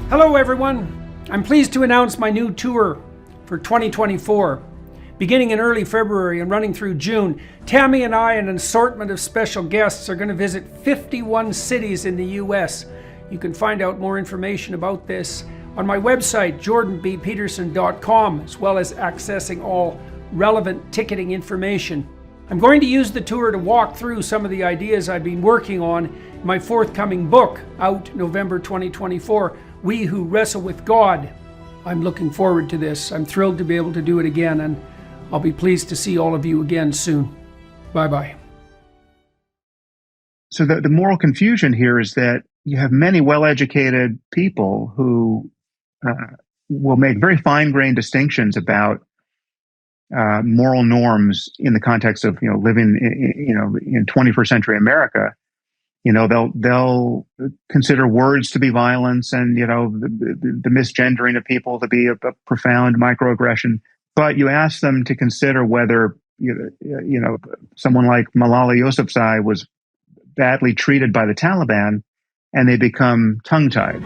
Hello everyone, I'm pleased to announce my new tour for 2024. Beginning in early February and running through June, Tammy and I and an assortment of special guests are going to visit 51 cities in the US. You can find out more information about this on my website, jordanbpeterson.com, as well as accessing all relevant ticketing information. I'm going to use the tour to walk through some of the ideas I've been working on in my forthcoming book, out November 2024, We Who Wrestle with God. I'm looking forward to this. I'm thrilled to be able to do it again, and I'll be pleased to see all of you again soon. Bye-bye. So the moral confusion here is that you have many well-educated people who will make very fine-grained distinctions about moral norms in the context of living in 21st century America. They'll consider words to be violence, and the misgendering of people to be a profound microaggression. But you ask them to consider whether someone like Malala Yousafzai was badly treated by the Taliban, and they become tongue-tied.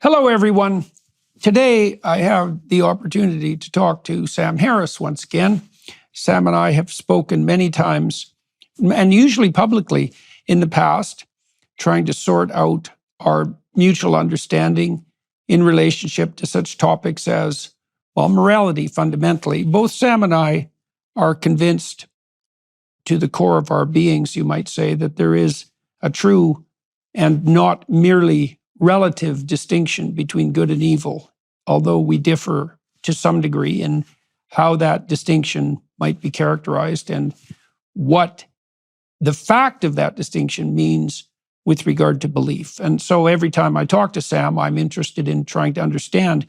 Hello everyone. Today I have the opportunity to talk to Sam Harris once again. Sam and I have spoken many times, and usually publicly in the past, trying to sort out our mutual understanding in relationship to such topics as, morality fundamentally. Both Sam and I are convinced to the core of our beings, you might say, that there is a true and not merely relative distinction between good and evil, although we differ to some degree in how that distinction might be characterized and what the fact of that distinction means with regard to belief. And so every time I talk to Sam, I'm interested in trying to understand,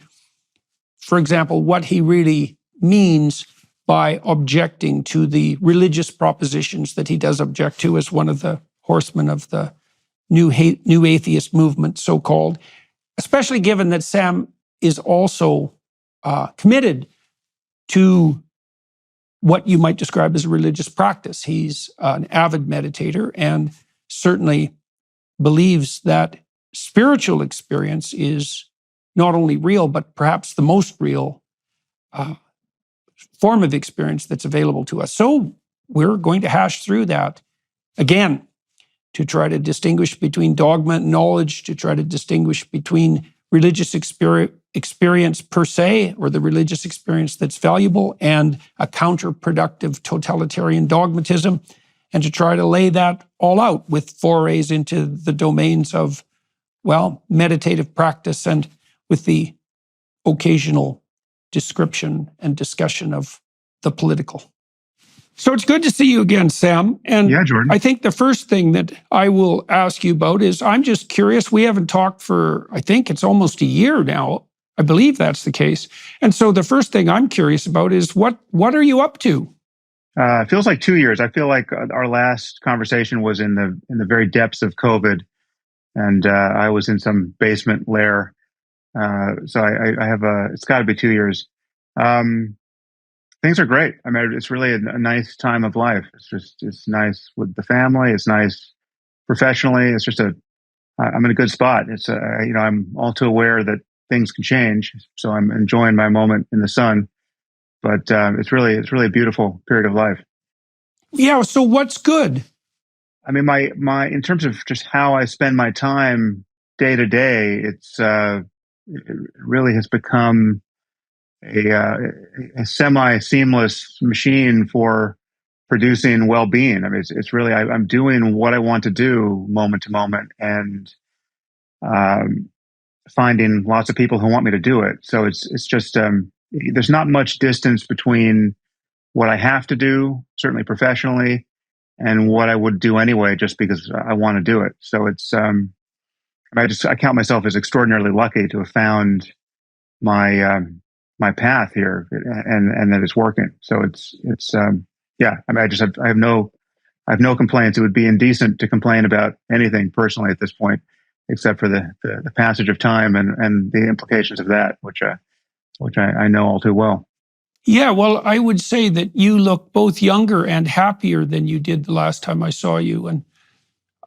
for example, what he really means by objecting to the religious propositions that he does object to as one of the horsemen of the new atheist movement, so-called, especially given that Sam is also committed to what you might describe as a religious practice. He's an avid meditator and certainly believes that spiritual experience is not only real, but perhaps the most real form of experience that's available to us. So we're going to hash through that again, to try to distinguish between dogma and knowledge, to try to distinguish between religious experience per se, or the religious experience that's valuable, and a counterproductive totalitarian dogmatism, and to try to lay that all out with forays into the domains of, meditative practice and with the occasional description and discussion of the political. So it's good to see you again, Sam. And yeah, Jordan. I think the first thing that I will ask you about is, I'm just curious, we haven't talked for, I think it's almost a year now. I believe that's the case. And so the first thing I'm curious about is, what are you up to? It feels like 2 years. I feel like our last conversation was in the very depths of COVID, and I was in some basement lair. So I have it's got to be 2 years. Things are great. I mean, it's really a nice time of life. It's nice with the family. It's nice professionally. It's just I'm in a good spot. I'm all too aware that things can change. So I'm enjoying my moment in the sun, but it's really a beautiful period of life. Yeah. So what's good? I mean, my in terms of just how I spend my time day to day, it really has become a semi-seamless machine for producing well-being. I mean, it's really, I'm doing what I want to do moment to moment, and finding lots of people who want me to do it. So it's just, there's not much distance between what I have to do, certainly professionally, and what I would do anyway, just because I want to do it. So it's, I count myself as extraordinarily lucky to have found my path here, and that it's working. So it's yeah. I mean, I have no complaints. It would be indecent to complain about anything personally at this point, except for the passage of time and the implications of that, which which I know all too well. Yeah, well, I would say that you look both younger and happier than you did the last time I saw you. And,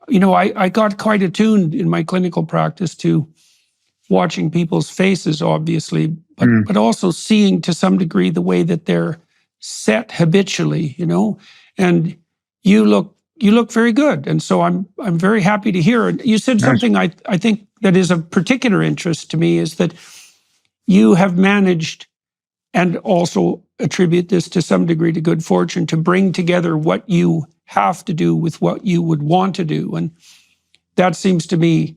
I got quite attuned in my clinical practice to watching people's faces, obviously, but also seeing to some degree the way that they're set habitually, and you look very good. And so I'm very happy to hear it. You said Nice. something I think that is of particular interest to me, is that you have managed, and also attribute this to some degree to good fortune, to bring together what you have to do with what you would want to do. And that seems to me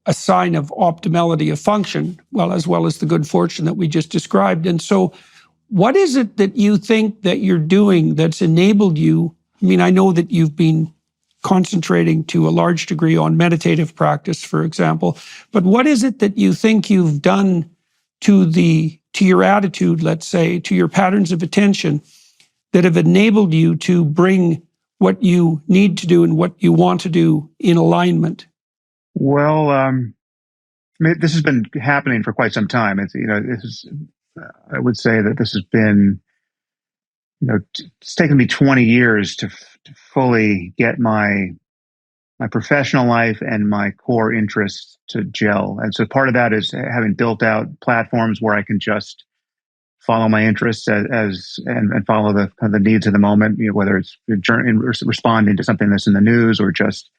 a sign of optimality of function, as well as the good fortune that we just described. And so what is it that you think that you're doing that's enabled you? I mean, I know that you've been concentrating to a large degree on meditative practice, for example, but what is it that you think you've done to your attitude, let's say, to your patterns of attention, that have enabled you to bring what you need to do and what you want to do in alignment? Well, this has been happening for quite some time. I would say that this has been, it's taken me 20 years to fully get my professional life and my core interests to gel. And so part of that is having built out platforms where I can just follow my interests and follow the kind of the needs of the moment, whether it's responding to something that's in the news or just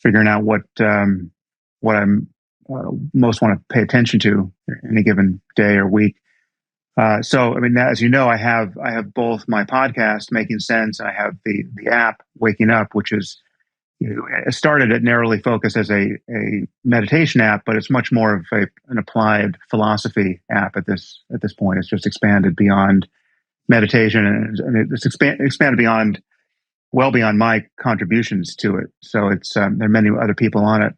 figuring out what I'm most want to pay attention to any given day or week. So, I mean, as you know, I have both my podcast, Making Sense, and I have the app, Waking Up, which is, it started at narrowly focused as a meditation app, but it's much more of an applied philosophy app at this point. It's just expanded beyond meditation, and it's expanded well beyond my contributions to it. So there are many other people on it,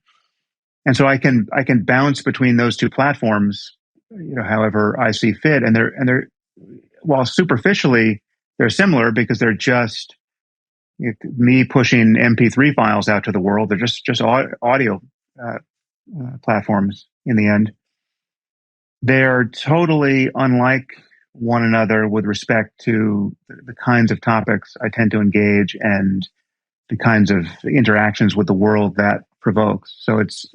and so I can bounce between those two platforms, however I see fit. And they're while superficially they're similar because they're just me pushing MP3 files out to the world. They're just audio platforms in the end. They're totally unlike one another with respect to the kinds of topics I tend to engage and the kinds of interactions with the world that provokes. So it's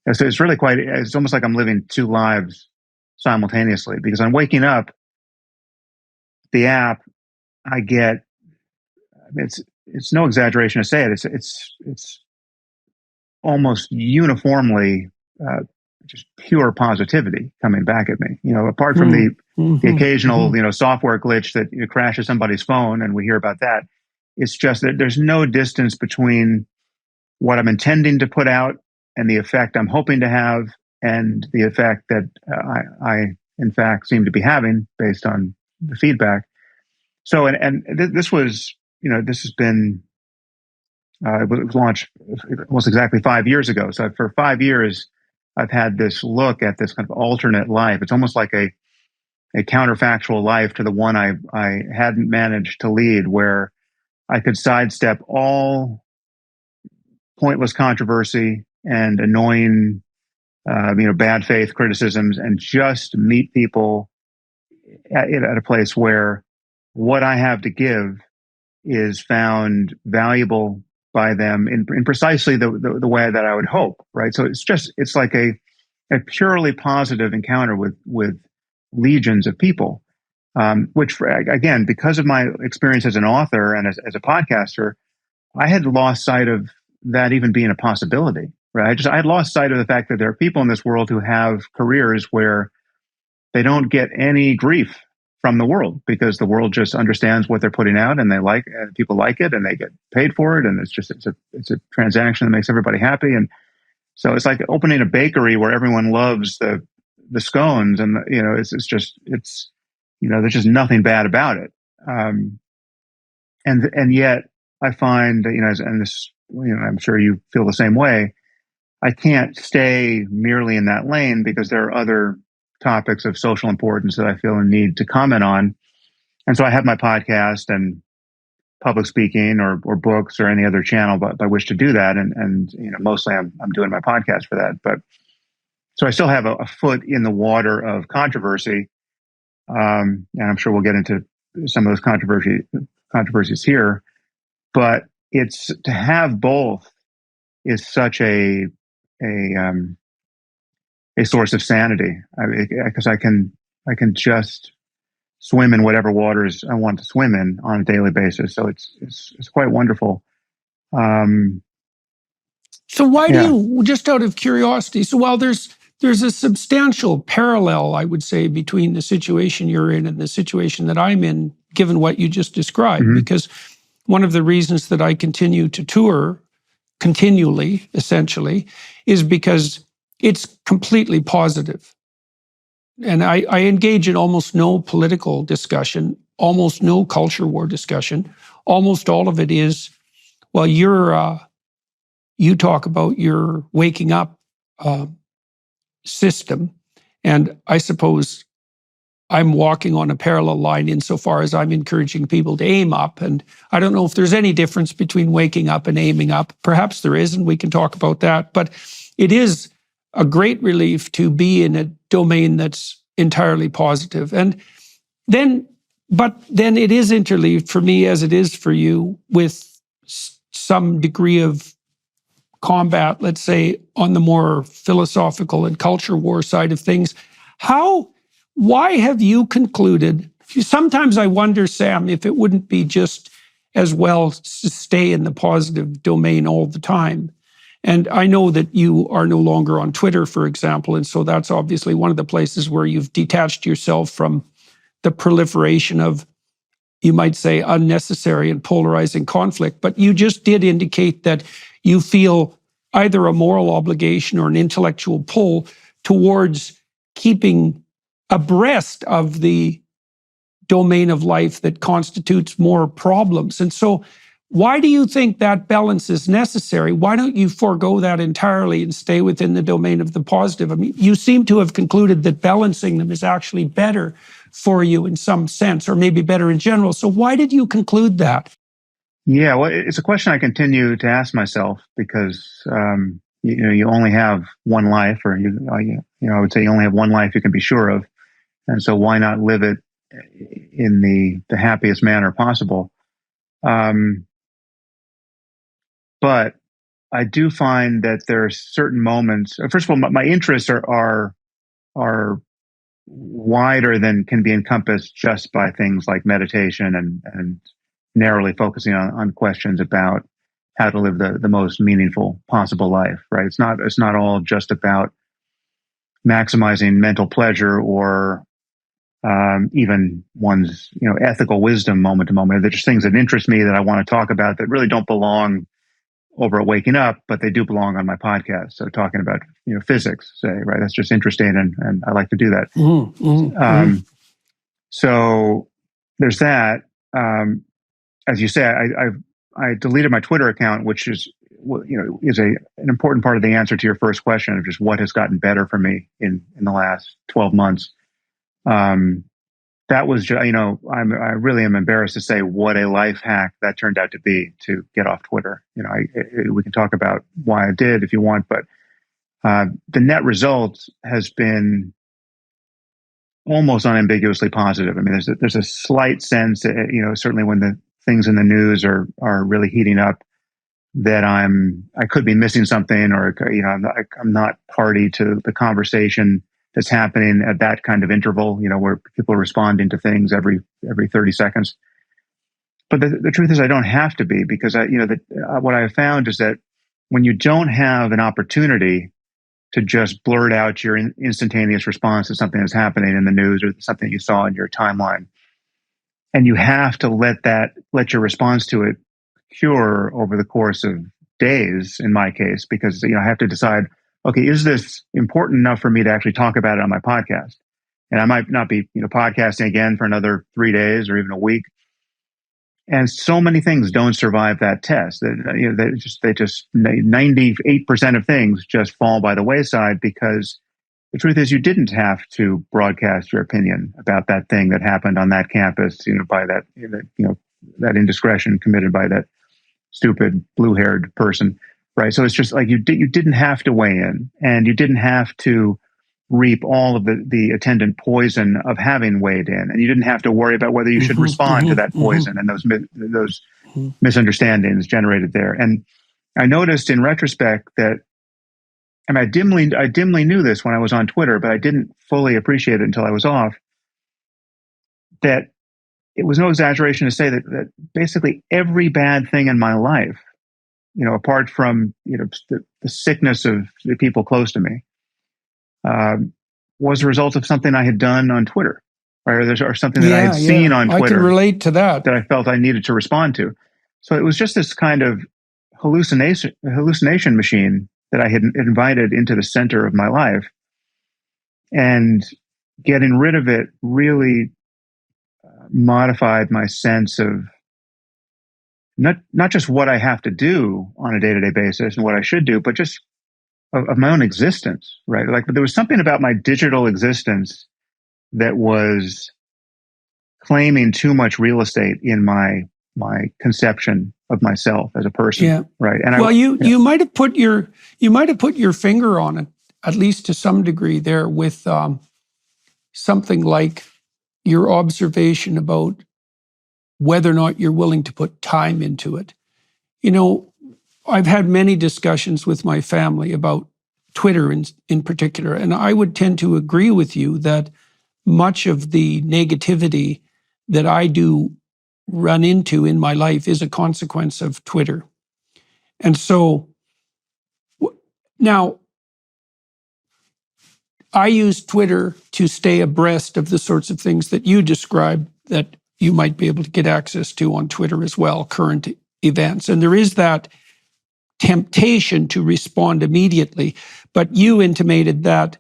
really it's almost like I'm living two lives simultaneously, because I'm waking up the app. It's no exaggeration to say it. It's almost uniformly just pure positivity coming back at me. Apart from the occasional software glitch that crashes somebody's phone, and we hear about that. It's just that there's no distance between what I'm intending to put out and the effect I'm hoping to have, and the effect that I in fact seem to be having based on the feedback. So, this was, this has been, it was launched almost exactly 5 years ago. So for 5 years, I've had this look at this kind of alternate life. It's almost like a counterfactual life to the one I hadn't managed to lead, where I could sidestep all pointless controversy and annoying, bad faith criticisms, and just meet people at a place where what I have to give is found valuable by them in precisely the way that I would hope, right? So it's like a purely positive encounter with legions of people, which, again, because of my experience as an author and as a podcaster, I had lost sight of that even being a possibility, right? I had lost sight of the fact that there are people in this world who have careers where they don't get any grief from the world, because the world just understands what they're putting out, and and people like it, and they get paid for it, and it's a transaction that makes everybody happy. And so it's like opening a bakery where everyone loves the scones, and there's just nothing bad about it. And yet I find that, and this, I'm sure you feel the same way, I can't stay merely in that lane, because there are other topics of social importance that I feel a need to comment on. And so I have my podcast and public speaking or books or any other channel by which to do that. And mostly I'm doing my podcast for that. But so I still have a foot in the water of controversy. and I'm sure we'll get into some of those controversies here. But it's to have both is such a source of sanity, because I can just swim in whatever waters I want to swim in on a daily basis. So it's quite wonderful. So why do Yeah. you, just out of curiosity, so while there's a substantial parallel, I would say, between the situation you're in and the situation that I'm in, given what you just described, because one of the reasons that I continue to tour continually, essentially, is because it's completely positive. And I engage in almost no political discussion, almost no culture war discussion. Almost all of it is, well, you talk about your waking up system, and I suppose I'm walking on a parallel line insofar as I'm encouraging people to aim up. And I don't know if there's any difference between waking up and aiming up. Perhaps there is, and we can talk about that. But it is a great relief to be in a domain that's entirely positive. And then it is interleaved for me, as it is for you, with some degree of combat, let's say, on the more philosophical and culture war side of things. Why have you concluded? Sometimes I wonder, Sam, if it wouldn't be just as well to stay in the positive domain all the time. And I know that you are no longer on Twitter, for example, and so that's obviously one of the places where you've detached yourself from the proliferation of, you might say, unnecessary and polarizing conflict. But you just did indicate that you feel either a moral obligation or an intellectual pull towards keeping abreast of the domain of life that constitutes more problems. And so why do you think that balance is necessary? Why don't you forego that entirely and stay within the domain of the positive? I mean, you seem to have concluded that balancing them is actually better for you in some sense, or maybe better in general. So why did you conclude that? Yeah, well, it's a question I continue to ask myself, because you only have one life, or I would say you only have one life you can be sure of, and so why not live it in the happiest manner possible? But I do find that there are certain moments. First of all, my interests are wider than can be encompassed just by things like meditation and narrowly focusing on questions about how to live the most meaningful possible life. Right? It's not all just about maximizing mental pleasure or even one's ethical wisdom moment to moment. They're just things that interest me that I want to talk about that really don't belong over at Waking Up, but they do belong on my podcast. So talking about physics, say, right? That's just interesting, and I like to do that. So there's that. As you say, I deleted my Twitter account, which is an important part of the answer to your first question of just what has gotten better for me in the last 12 months. That was just, I really am embarrassed to say what a life hack that turned out to be, to get off Twitter. We can talk about why I did if you want, but the net result has been almost unambiguously positive. I mean, there's a slight sense, certainly when the things in the news are really heating up, that I could be missing something, or I'm not party to the conversation that's happening at that kind of interval, where people are responding to things every 30 seconds. But the truth is, I don't have to be, because what I have found is that when you don't have an opportunity to just blurt out your instantaneous response to something that's happening in the news or something you saw in your timeline, and you have to let your response to it cure over the course of days, in my case, because I have to decide, okay, is this important enough for me to actually talk about it on my podcast? And I might not be, podcasting again for another 3 days or even a week. And so many things don't survive that test. They just 98% of things just fall by the wayside, because the truth is, you didn't have to broadcast your opinion about that thing that happened on that campus, by that indiscretion committed by that stupid blue-haired person, right? So it's just like you didn't have to weigh in, and you didn't have to reap all of the attendant poison of having weighed in, and you didn't have to worry about whether you should respond to that poison and those misunderstandings generated there. And I noticed in retrospect that, and I dimly knew this when I was on Twitter, but I didn't fully appreciate it until I was off, that it was no exaggeration to say that basically every bad thing in my life, apart from the sickness of the people close to me, was a result of something I had done on Twitter, right? Or something that I had seen on Twitter. I can relate to that I felt I needed to respond to. So it was just this kind of hallucination machine that I had invited into the center of my life, and getting rid of it really modified my sense of not just what I have to do on a day-to-day basis and what I should do, but just of my own existence, right? Like there was something about my digital existence that was claiming too much real estate in my conception of myself as a person, right? And you might have put your finger on it, at least to some degree, there with something like your observation about whether or not you're willing to put time into it. I've had many discussions with my family about Twitter in particular, and I would tend to agree with you that much of the negativity that I do run into in my life is a consequence of Twitter. And so now I use Twitter to stay abreast of the sorts of things that you describe that you might be able to get access to on Twitter as well, current events. And there is that temptation to respond immediately. But you intimated that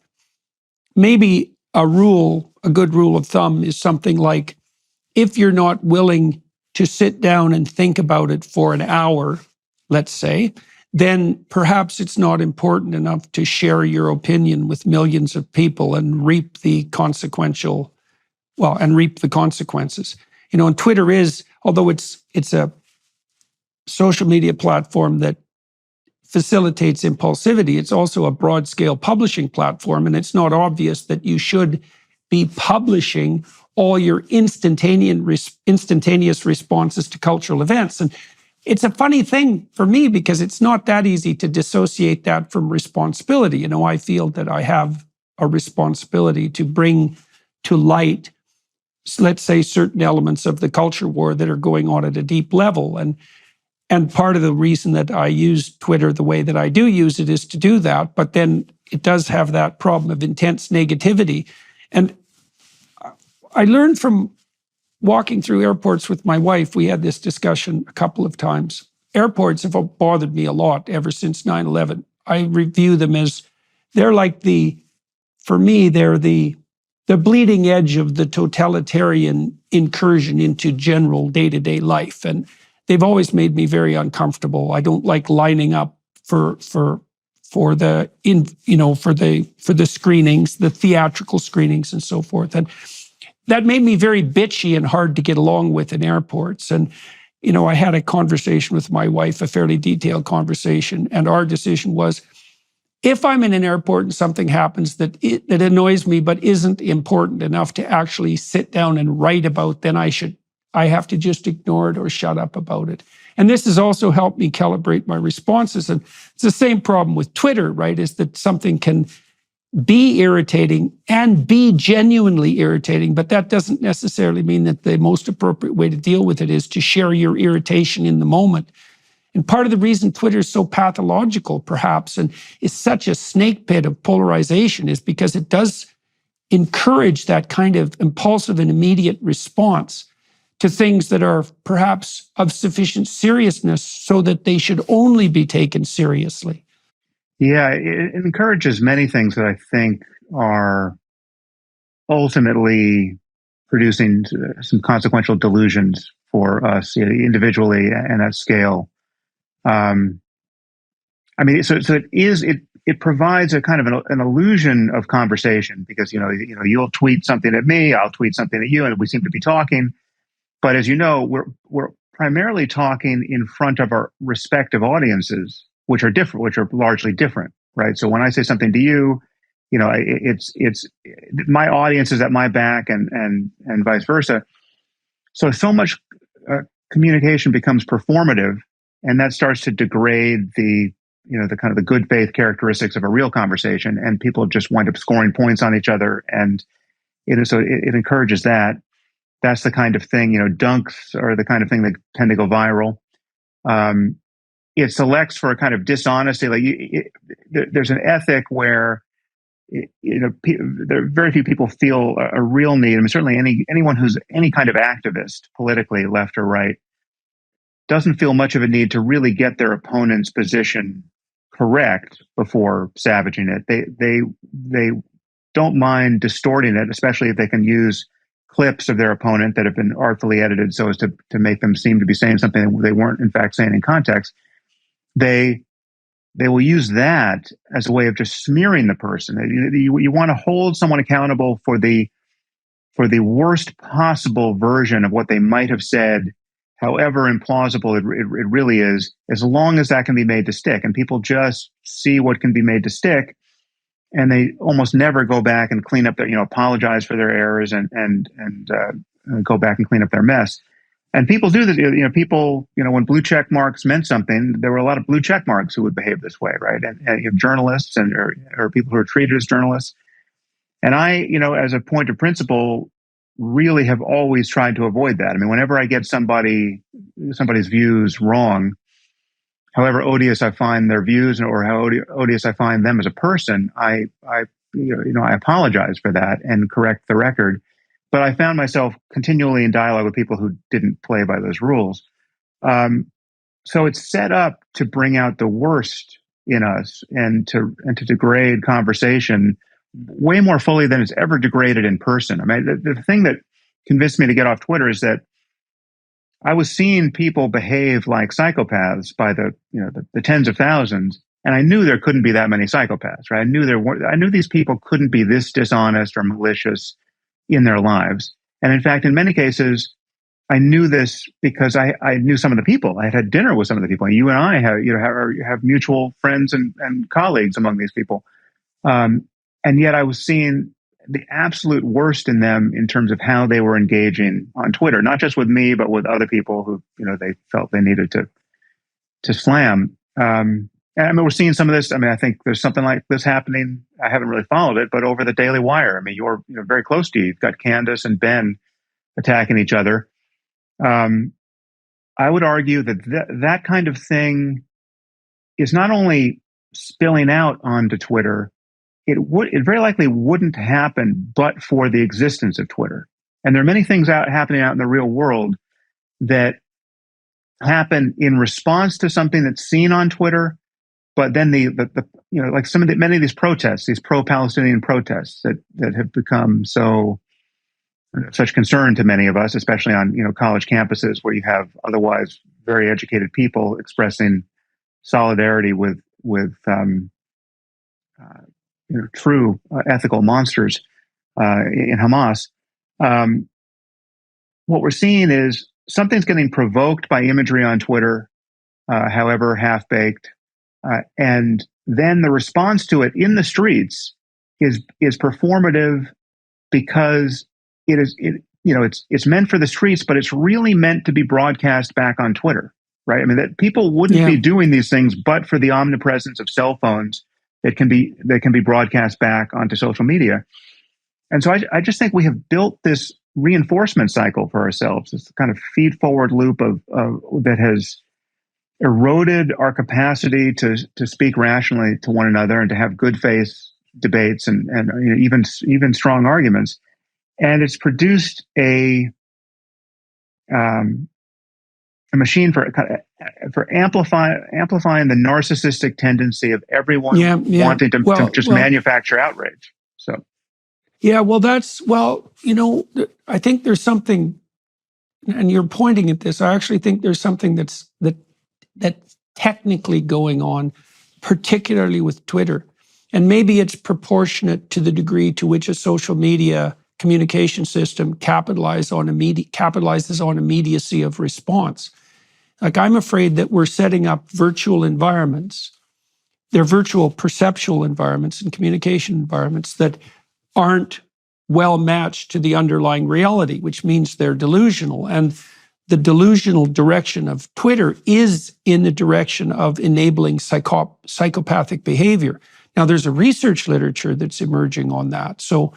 maybe a good rule of thumb is something like, if you're not willing to sit down and think about it for an hour, let's say, then perhaps it's not important enough to share your opinion with millions of people and reap the consequences. And Twitter is, although it's a social media platform that facilitates impulsivity, it's also a broad-scale publishing platform, and it's not obvious that you should be publishing all your instantaneous responses to cultural events. And it's a funny thing for me because it's not that easy to dissociate that from responsibility. I feel that I have a responsibility to bring to light, let's say, certain elements of the culture war that are going on at a deep level. And part of the reason that I use Twitter the way that I do use it is to do that. But then it does have that problem of intense negativity. And I learned from walking through airports with my wife, we had this discussion a couple of times. Airports have bothered me a lot ever since 9/11. I review them as, they're like for me, they're the bleeding edge of the totalitarian incursion into general day-to-day life. And they've always made me very uncomfortable. I don't like lining up for the screenings, the theatrical screenings and so forth. And that made me very bitchy and hard to get along with in airports. And, I had a conversation with my wife, a fairly detailed conversation, and our decision was, if I'm in an airport and something happens that annoys me but isn't important enough to actually sit down and write about, then I have to just ignore it or shut up about it. And this has also helped me calibrate my responses. And it's the same problem with Twitter, right? Is that something can be irritating and be genuinely irritating, but that doesn't necessarily mean that the most appropriate way to deal with it is to share your irritation in the moment. And part of the reason Twitter is so pathological, perhaps, and is such a snake pit of polarization is because it does encourage that kind of impulsive and immediate response to things that are perhaps of sufficient seriousness so that they should only be taken seriously. Yeah, it encourages many things that I think are ultimately producing some consequential delusions for us individually and at scale. So it provides a kind of an illusion of conversation because you'll tweet something at me, I'll tweet something at you, and we seem to be talking. But as you know, we're primarily talking in front of our respective audiences, which are largely different, right? So when I say something to you, it's my audience is at my back, and vice versa. So much communication becomes performative, and that starts to degrade the kind of the good faith characteristics of a real conversation, and people just wind up scoring points on each other, and it encourages that. That's the kind of thing, dunks are the kind of thing that tend to go viral. It selects for a kind of dishonesty. There's an ethic where there are very few people feel a real need. I mean, certainly anyone who's any kind of activist, politically, left or right, doesn't feel much of a need to really get their opponent's position correct before savaging it. They don't mind distorting it, especially if they can use clips of their opponent that have been artfully edited so as to make them seem to be saying something that they weren't in fact saying in context. They will use that as a way of just smearing the person. You want to hold someone accountable for the worst possible version of what they might have said, however implausible it really is, as long as that can be made to stick. And people just see what can be made to stick, and they almost never go back and clean up their, apologize for their errors and go back and clean up their mess. And people do this, people, when blue check marks meant something, there were a lot of blue check marks who would behave this way, right? And you have journalists or people who are treated as journalists. And I, as a point of principle, really have always tried to avoid that. I mean, whenever I get somebody's views wrong, however odious I find their views or how odious I find them as a person, I apologize for that and correct the record. But I found myself continually in dialogue with people who didn't play by those rules. So it's set up to bring out the worst in us and to degrade conversation way more fully than it's ever degraded in person. I mean, the thing that convinced me to get off Twitter is that I was seeing people behave like psychopaths by the tens of thousands, and I knew there couldn't be that many psychopaths, right? I knew these people couldn't be this dishonest or malicious in their lives. And in fact, in many cases, I knew this because I knew some of the people. I had dinner with some of the people. And you and I have mutual friends and colleagues among these people. And yet I was seeing the absolute worst in them in terms of how they were engaging on Twitter, not just with me, but with other people who, they felt they needed to slam. And I mean, we're seeing some of this. I mean, I think there's something like this happening. I haven't really followed it, but over the Daily Wire. I mean, you're very close to you. You've got Candace and Ben attacking each other. I would argue that kind of thing is not only spilling out onto Twitter, it very likely wouldn't happen but for the existence of Twitter. And there are many things happening out in the real world that happen in response to something that's seen on Twitter. But then like many of these protests, these pro-Palestinian protests that have become such concern to many of us, especially on college campuses where you have otherwise very educated people expressing solidarity with true ethical monsters in Hamas. What we're seeing is something's getting provoked by imagery on Twitter, however half-baked. And then the response to it in the streets is performative because it's meant for the streets, but it's really meant to be broadcast back on Twitter, right? I mean, that people wouldn't be doing these things but for the omnipresence of cell phones that can be broadcast back onto social media. And so I just think we have built this reinforcement cycle for ourselves, this kind of feed-forward loop of that has eroded our capacity to speak rationally to one another and to have good faith debates and even strong arguments, and it's produced a machine for amplifying the narcissistic tendency of everyone wanting to manufacture outrage. So, I think there's something, and you're pointing at this. I actually think there's something that's technically going on, particularly with Twitter. And maybe it's proportionate to the degree to which a social media communication system capitalizes on immediacy of response. Like, I'm afraid that we're setting up virtual environments they're virtual perceptual environments and communication environments that aren't well matched to the underlying reality, which means they're delusional. And the delusional direction of Twitter is in the direction of enabling psychopathic behavior. Now, there's a research literature that's emerging on that. So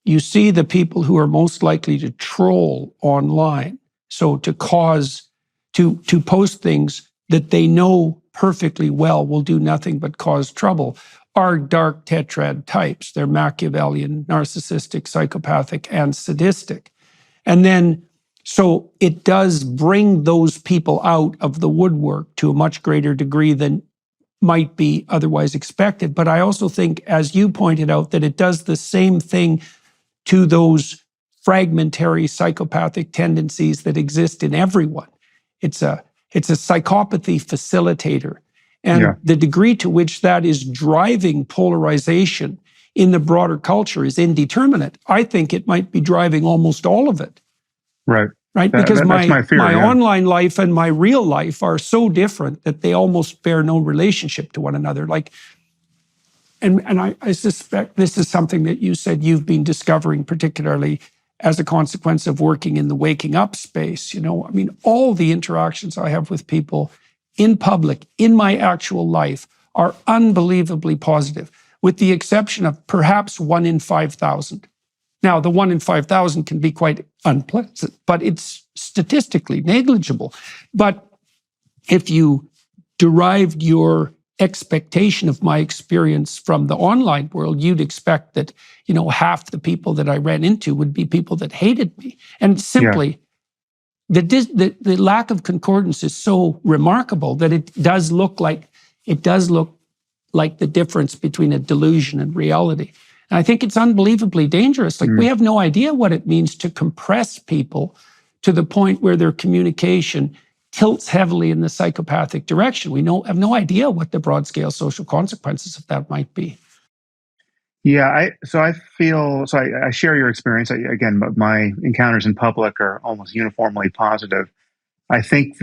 you see the people who are most likely to troll online, so to post things that they know perfectly well will do nothing but cause trouble, are dark tetrad types. They're Machiavellian, narcissistic, psychopathic, and sadistic. And then, so it does bring those people out of the woodwork to a much greater degree than might be otherwise expected. But I also think, as you pointed out, that it does the same thing to those fragmentary psychopathic tendencies that exist in everyone. It's a psychopathy facilitator. And the degree to which that is driving polarization in the broader culture is indeterminate. I think it might be driving almost all of it. Right. Because that's my fear, my online life and my real life are so different that they almost bear no relationship to one another. And I suspect this is something that you said you've been discovering, particularly as a consequence of working in the waking up space. All the interactions I have with people in public, in my actual life, are unbelievably positive, with the exception of perhaps 1 in 5,000. Now, the 1 in 5,000 can be quite unpleasant, but it's statistically negligible. But if you derived your expectation of my experience from the online world, you'd expect that, half the people that I ran into would be people that hated me. And simply, the lack of concordance is so remarkable that it does look like the difference between a delusion and reality. And I think it's unbelievably dangerous. We have no idea what it means to compress people to the point where their communication tilts heavily in the psychopathic direction. We have no idea what the broad-scale social consequences of that might be. Yeah, I share your experience. Again, my encounters in public are almost uniformly positive. I think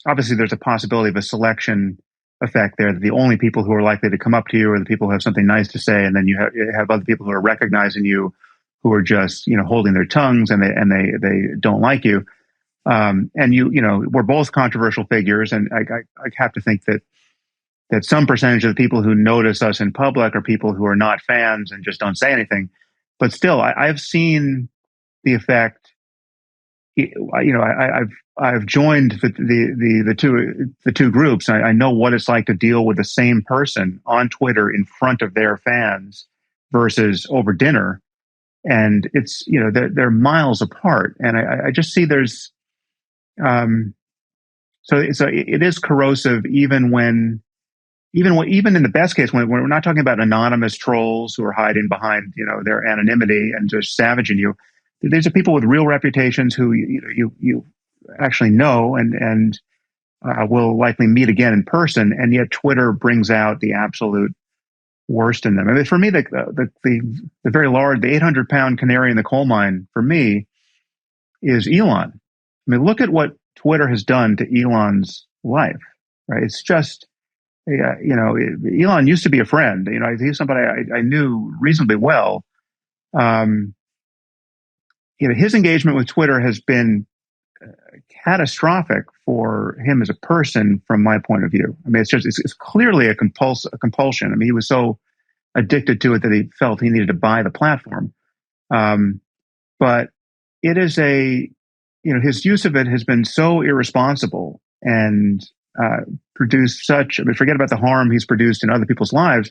obviously there's a possibility of a selection effect there, that the only people who are likely to come up to you are the people who have something nice to say, and then you have other people who are recognizing you, who are just holding their tongues, and they don't like you. And we're both controversial figures, and I have to think that some percentage of the people who notice us in public are people who are not fans and just don't say anything. But still, I've seen the effect. I've joined the two groups. I know what it's like to deal with the same person on Twitter in front of their fans versus over dinner, and it's they're miles apart. And I just see there's so it is corrosive, even in the best case, when we're not talking about anonymous trolls who are hiding behind their anonymity and just savaging you. These are people with real reputations who you actually know and will likely meet again in person, and yet Twitter brings out the absolute worst in them. I mean, for me, the very large, the 800-pound canary in the coal mine for me is Elon. I mean, look at what Twitter has done to Elon's life, right? It's just, Elon used to be a friend. He's somebody I knew reasonably well. His engagement with Twitter has been catastrophic for him as a person, from my point of view. I mean, it's clearly a compulsion. I mean, he was so addicted to it that he felt he needed to buy the platform. But it is his use of it has been so irresponsible and produced such. I mean, forget about the harm he's produced in other people's lives.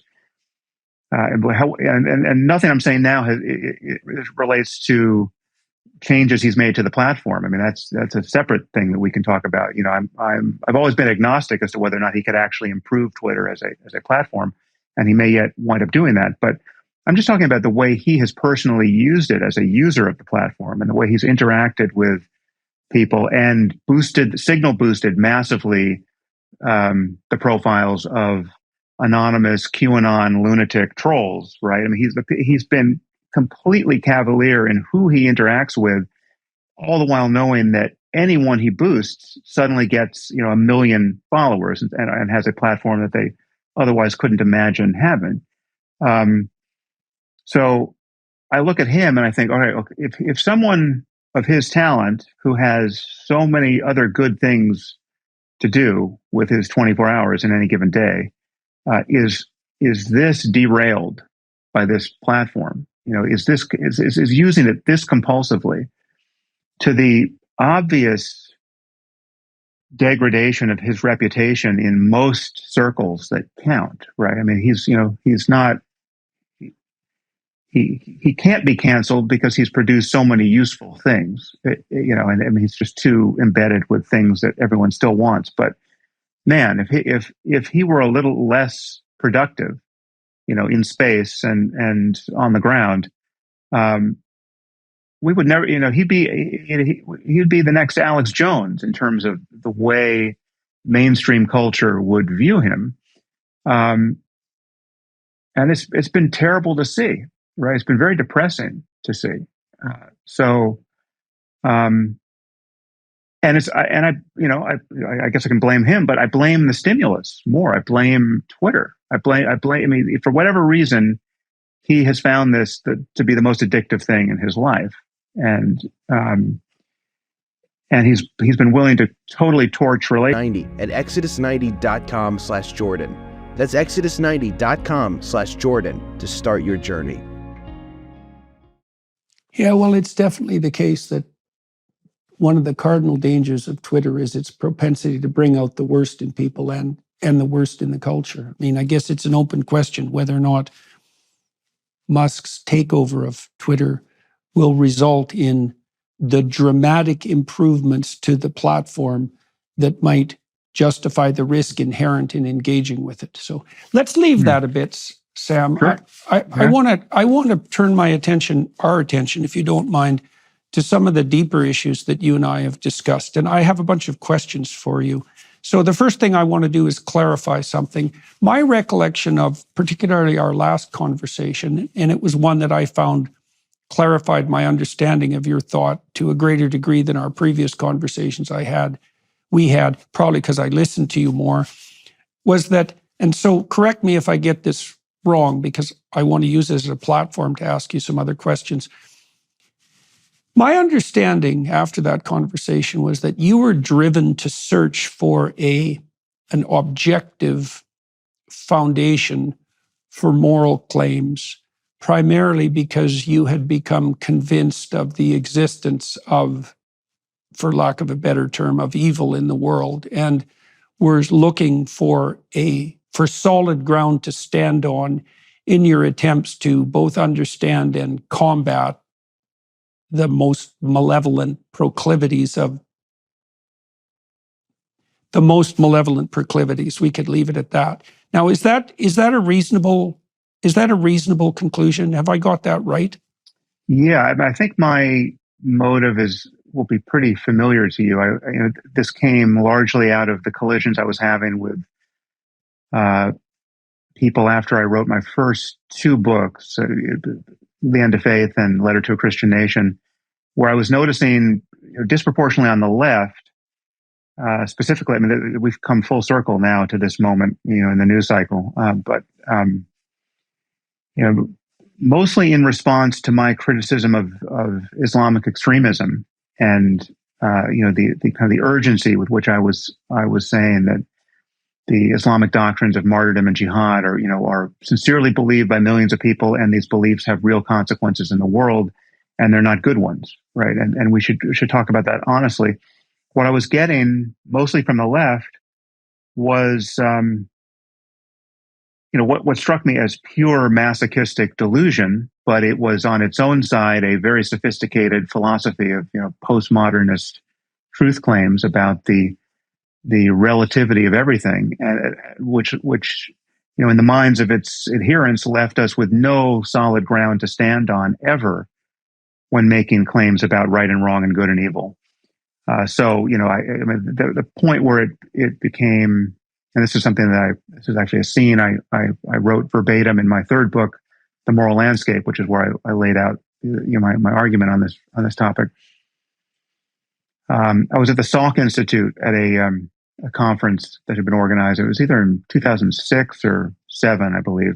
And nothing I'm saying now it relates to changes he's made to the platform. I mean, that's a separate thing that we can talk about. I've always been agnostic as to whether or not he could actually improve Twitter as a platform, and he may yet wind up doing that. But I'm just talking about the way he has personally used it as a user of the platform, and the way he's interacted with people and signal boosted massively the profiles of anonymous QAnon lunatic trolls. Right? I mean, he's been completely cavalier in who he interacts with, all the while knowing that anyone he boosts suddenly gets 1 million followers and has a platform that otherwise couldn't imagine having. So I look at him and I think, all right, okay, if someone of his talent who has so many other good things to do with his 24 hours in any given day, is this derailed by this platform? Is using it this compulsively to the obvious degradation of his reputation in most circles that count, right? I mean, he's not, he can't be canceled because he's produced so many useful things, and I mean, he's just too embedded with things that everyone still wants. But man, if he were a little less productive, in space and on the ground, we would never, he'd be the next Alex Jones in terms of the way mainstream culture would view him. And it's been terrible to see, right? It's been very depressing to see. And I guess I can blame him, but I blame the stimulus more. I blame Twitter. I mean, for whatever reason, he has found this to be the most addictive thing in his life. And he's been willing to totally torch relationships. 90 at exodus90.com/Jordan. That's exodus90.com/Jordan to start your journey. Yeah, well, it's definitely the case that one of the cardinal dangers of Twitter is its propensity to bring out the worst in people and the worst in the culture. I mean, I guess it's an open question whether or not Musk's takeover of Twitter will result in the dramatic improvements to the platform that might justify the risk inherent in engaging with it. So let's leave that a bit, Sam. Sure. I want to turn our attention, if you don't mind, to some of the deeper issues that you and I have discussed. And I have a bunch of questions for you. So the first thing I want to do is clarify something. My recollection of particularly our last conversation, and it was one that I found clarified my understanding of your thought to a greater degree than our previous conversations we had, probably because I listened to you more, was that, and so correct me if I get this wrong, because I want to use this as a platform to ask you some other questions. My understanding after that conversation was that you were driven to search for an objective foundation for moral claims, primarily because you had become convinced of the existence of, for lack of a better term, of evil in the world, and were looking for solid ground to stand on in your attempts to both understand and combat the most malevolent proclivities. We could leave it at that. Now, is that a reasonable conclusion? Have I got that right? Yeah, I think my motive will be pretty familiar to you. This came largely out of the collisions I was having with people after I wrote my first two books, The End of Faith and Letter to a Christian Nation, where I was noticing disproportionately on the left, specifically, I mean, we've come full circle now to this moment, in the news cycle, but mostly in response to my criticism of Islamic extremism and the kind of the urgency with which I was saying that the Islamic doctrines of martyrdom and jihad are sincerely believed by millions of people, and these beliefs have real consequences in the world, and they're not good ones, right? And we should talk about that honestly. What I was getting mostly from the left was, what struck me as pure masochistic delusion, but it was on its own side a very sophisticated philosophy of postmodernist truth claims about the relativity of everything, and which in the minds of its adherents left us with no solid ground to stand on ever when making claims about right and wrong and good and evil. So the point where it became, and this is something this is actually a scene I wrote verbatim in my third book, The Moral Landscape, which is where I laid out my argument on this topic. I was at the Salk Institute at a a conference that had been organized. It was either in 2006 or 7, I believe.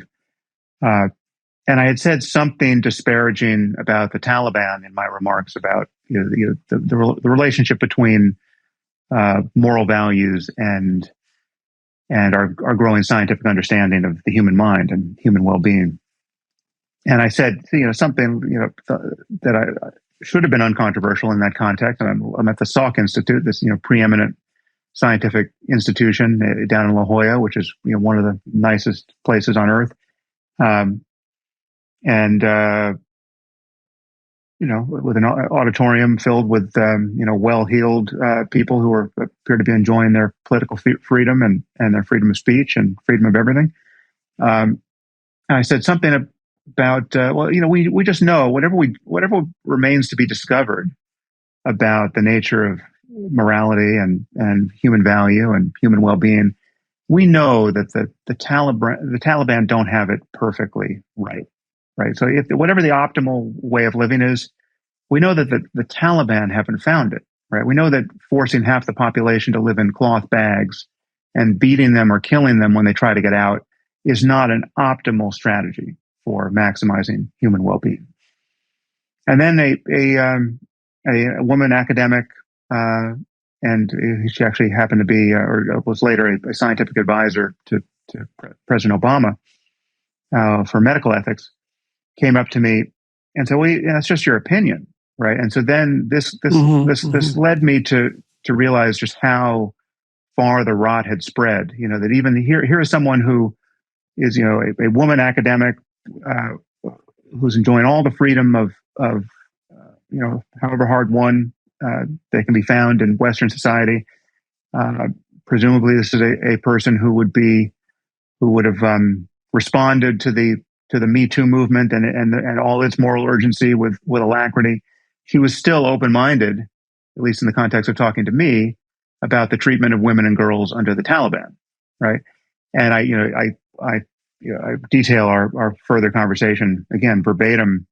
And I had said something disparaging about the Taliban in my remarks about the relationship between moral values and our growing scientific understanding of the human mind and human well-being. And I said, something that I should have been uncontroversial in that context. I'm at the Salk Institute, this preeminent scientific institution down in La Jolla, which is one of the nicest places on earth. With an auditorium filled with well-heeled people who appear to be enjoying their political freedom and their freedom of speech and freedom of everything. And I said something about we just know whatever remains to be discovered about the nature of morality and human value and human well-being. We know that the Taliban don't have it perfectly right. So if whatever the optimal way of living is, we know that the Taliban haven't found it, right? We know that forcing half the population to live in cloth bags and beating them or killing them when they try to get out is not an optimal strategy for maximizing human well-being. And then a woman academic, and she actually happened to be, or was later a scientific advisor to President Obama for medical ethics, came up to me and said, "Well, that's just your opinion, right?" And so then this led me to realize just how far the rot had spread. That even here is someone who is a woman academic who's enjoying all the freedom of however hard won that can be found in Western society. Presumably, this is a person who would have responded to the Me Too movement and all its moral urgency with alacrity. She was still open-minded, at least in the context of talking to me, about the treatment of women and girls under the Taliban, right? And I detail our further conversation again verbatim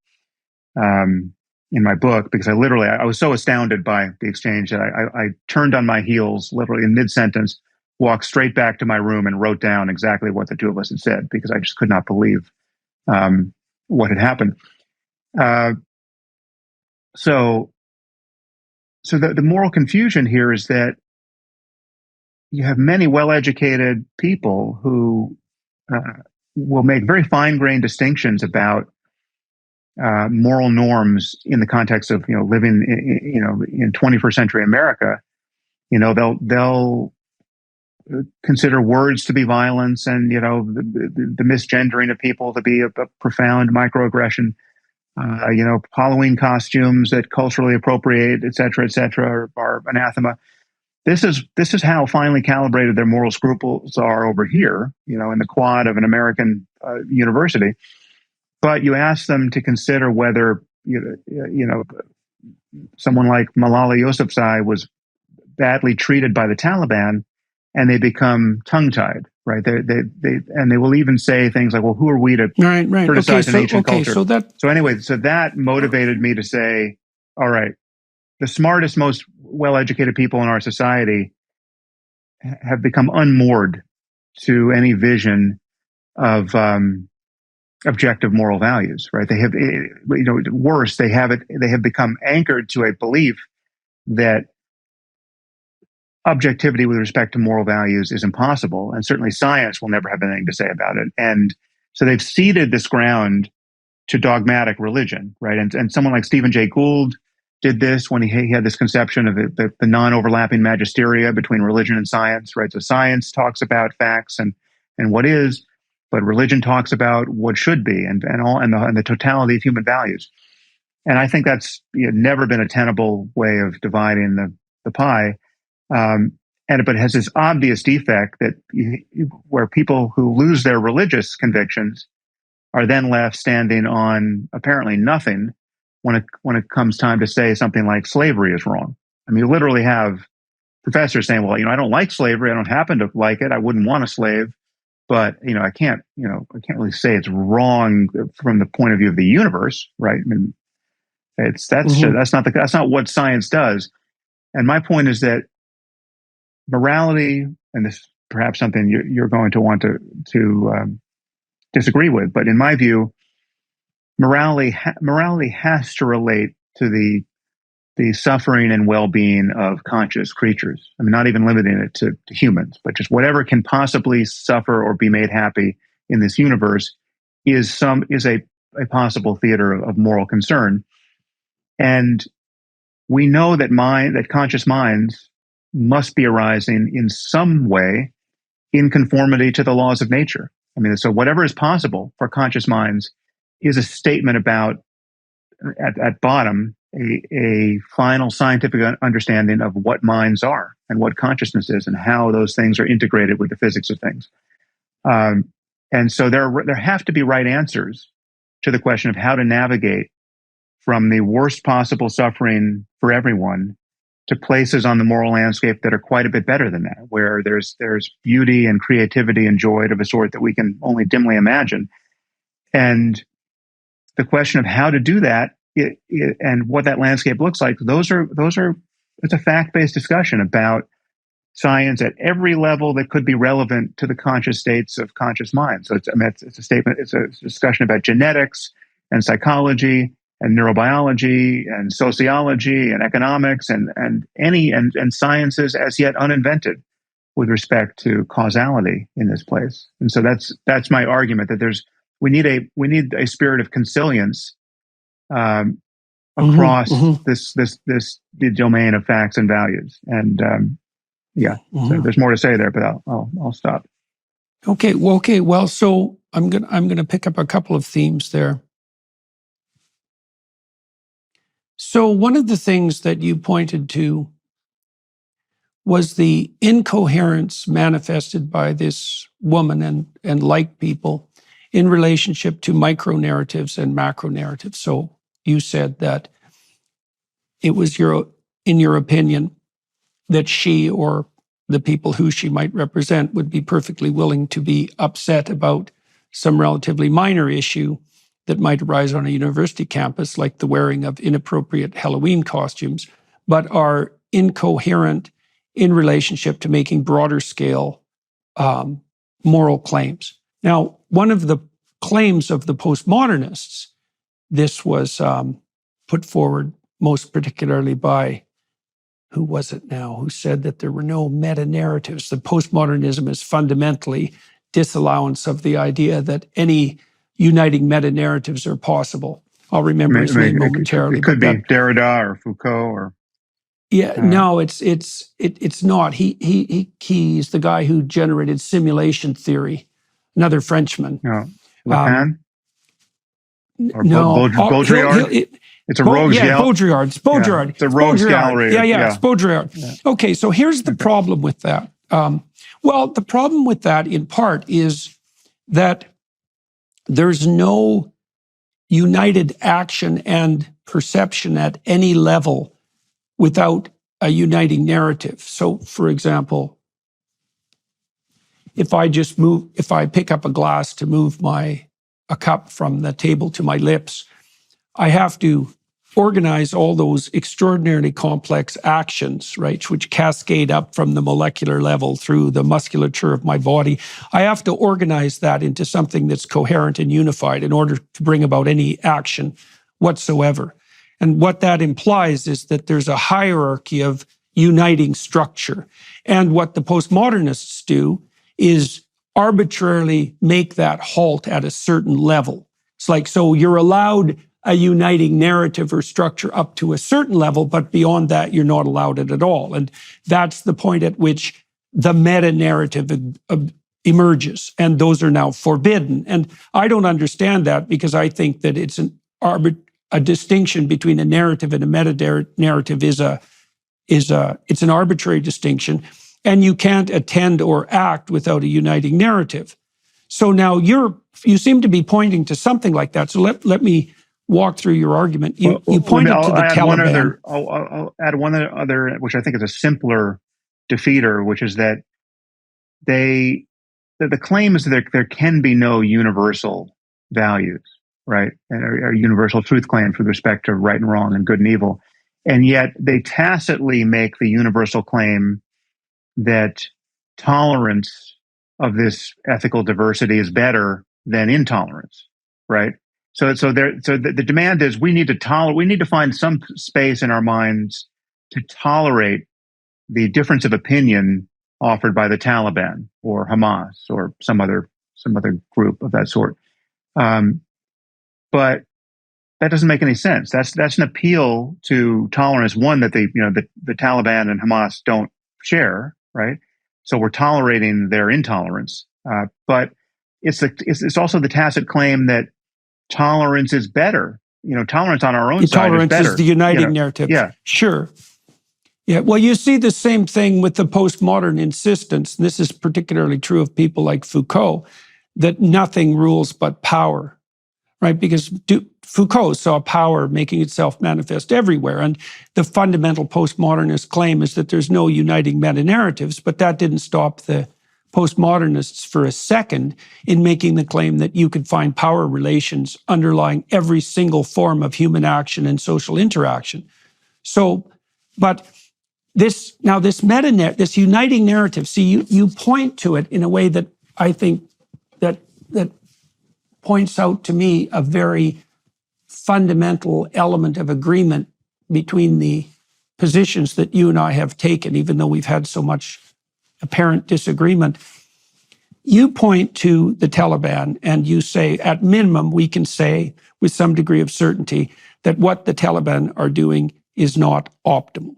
in my book, because I was so astounded by the exchange that I turned on my heels literally in mid-sentence, walked straight back to my room and wrote down exactly what the two of us had said, because I just could not believe what had happened. So the moral confusion here is that you have many well-educated people who will make very fine-grained distinctions about moral norms in the context of living in 21st century America. They'll consider words to be violence, and the misgendering of people to be a profound microaggression. Halloween costumes that culturally appropriate, et cetera, are anathema. This is how finely calibrated their moral scruples are over here, in the quad of an American university. But you ask them to consider whether someone like Malala Yousafzai was badly treated by the Taliban, and they become tongue-tied, right? They will even say things like, "Well, who are we to criticize an ancient culture?" So that motivated me to say, all right, the smartest, most well-educated people in our society have become unmoored to any vision of objective moral values, right? They have, worse, they have become anchored to a belief that objectivity with respect to moral values is impossible, and certainly science will never have anything to say about it. And so they've ceded this ground to dogmatic religion, right? And someone like Stephen Jay Gould did this when he had this conception of the non-overlapping magisteria between religion and science, right? So science talks about facts and what is, but religion talks about what should be and the totality of human values. And I think that's never been a tenable way of dividing the pie. But it has this obvious defect that where people who lose their religious convictions are then left standing on apparently nothing when it comes time to say something like slavery is wrong. I mean, you literally have professors saying, "Well, I don't like slavery. I don't happen to like it. I wouldn't want a slave, but I can't really say it's wrong from the point of view of the universe, right? I mean, that's not what science does." And my point is that morality, and this is perhaps something you're going to want to disagree with, but in my view, morality has to relate to the suffering and well-being of conscious creatures. I mean, not even limiting it to humans, but just whatever can possibly suffer or be made happy in this universe is a possible theater of moral concern. And we know that conscious minds must be arising in some way in conformity to the laws of nature. I mean, so whatever is possible for conscious minds is a statement about, at bottom, a final scientific understanding of what minds are and what consciousness is and how those things are integrated with the physics of things. And so there have to be right answers to the question of how to navigate from the worst possible suffering for everyone to places on the moral landscape that are quite a bit better than that, where there's beauty and creativity and joy of a sort that we can only dimly imagine. And the question of how to do that and what that landscape looks like, it's a fact-based discussion about science at every level that could be relevant to the conscious states of conscious minds. So it's a discussion about genetics and psychology and neurobiology and sociology and economics and sciences as yet uninvented with respect to causality in this place. And so that's my argument, that we need a spirit of consilience across the domain of facts and values. And so there's more to say there, but I'll stop. Okay. Well, so I'm gonna pick up a couple of themes there. So one of the things that you pointed to was the incoherence manifested by this woman and like people in relationship to micro-narratives and macro-narratives. So you said that it was in your opinion, that she or the people who she might represent would be perfectly willing to be upset about some relatively minor issue that might arise on a university campus, like the wearing of inappropriate Halloween costumes, but are incoherent in relationship to making broader scale moral claims. Now, one of the claims of the postmodernists, this was put forward most particularly by, who was it now, who said that there were no meta-narratives. The postmodernism is fundamentally disallowance of the idea that any uniting meta-narratives are possible. I'll remember his name momentarily. It could be Derrida or Foucault or... No, it's not. He's the guy who generated simulation theory, another Frenchman. Lacan? Or No. Baudrillard? It's a rogues gallery. Baudrillard. It's Baudrillard. It's a rogues gallery. Yeah, it's Baudrillard. Yeah. Okay, so here's the problem with that. Well, the problem with that in part is that there's no united action and perception at any level without a uniting narrative. So, for example, if I pick up a glass to move a cup from the table to my lips, I have to organize all those extraordinarily complex actions, right, which cascade up from the molecular level through the musculature of my body. I have to organize that into something that's coherent and unified in order to bring about any action whatsoever. And what that implies is that there's a hierarchy of uniting structure. And what the postmodernists do is arbitrarily make that halt at a certain level. It's like, so you're allowed a uniting narrative or structure up to a certain level, but beyond that, you're not allowed it at all. And that's the point at which the meta-narrative emerges, and those are now forbidden. And I don't understand that, because I think that it's a distinction between a narrative and a meta-narrative it's an arbitrary distinction, and you can't attend or act without a uniting narrative. So now you seem to be pointing to something like that. So let me walk through your argument. You pointed to the Taliban. I'll add one other, which I think is a simpler defeater, which is that the claim is that there can be no universal values, right? Or universal truth claims with respect to right and wrong and good and evil. And yet they tacitly make the universal claim that tolerance of this ethical diversity is better than intolerance, right? So the demand is we need to find some space in our minds to tolerate the difference of opinion offered by the Taliban or Hamas or some other group of that sort. But that doesn't make any sense. That's an appeal to tolerance, one that the Taliban and Hamas don't share, right? So we're tolerating their intolerance. But it's also the tacit claim that tolerance is better. Tolerance on our own side tolerance is better. is the uniting narrative. Yeah. Sure. Yeah. Well, you see the same thing with the postmodern insistence. This is particularly true of people like Foucault, that nothing rules but power, right? Because Foucault saw power making itself manifest everywhere. And the fundamental postmodernist claim is that there's no uniting meta-narratives, but that didn't stop the postmodernists for a second in making the claim that you could find power relations underlying every single form of human action and social interaction. So, but this uniting narrative, see, you point to it in a way that I think that points out to me a very fundamental element of agreement between the positions that you and I have taken, even though we've had so much apparent disagreement. You point to the Taliban and you say, at minimum, we can say with some degree of certainty that what the Taliban are doing is not optimal.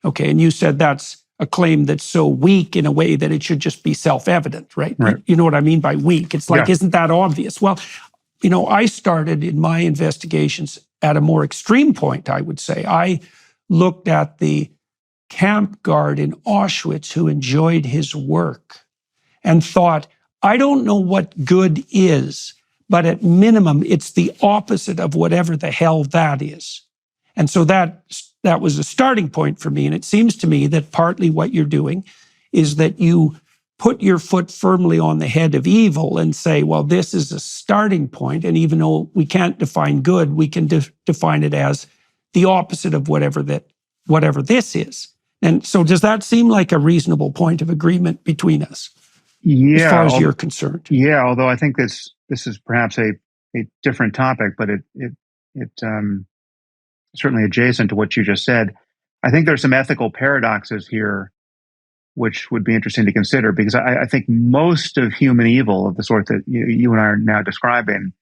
Okay, and you said that's a claim that's so weak in a way that it should just be self-evident, right? You know what I mean by weak? It's like, Isn't that obvious? Well, I started in my investigations at a more extreme point, I would say. I looked at the camp guard in Auschwitz who enjoyed his work and thought, I don't know what good is, but at minimum, it's the opposite of whatever the hell that is. And so that was a starting point for me. And it seems to me that partly what you're doing is that you put your foot firmly on the head of evil and say, well, this is a starting point. And even though we can't define good, we can define it as the opposite of whatever this is. And so does that seem like a reasonable point of agreement between us? Yeah, as far as you're concerned. Yeah, although I think this is perhaps a different topic, but it certainly adjacent to what you just said. I think there's some ethical paradoxes here which would be interesting to consider, because I think most of human evil of the sort that you and I are now describing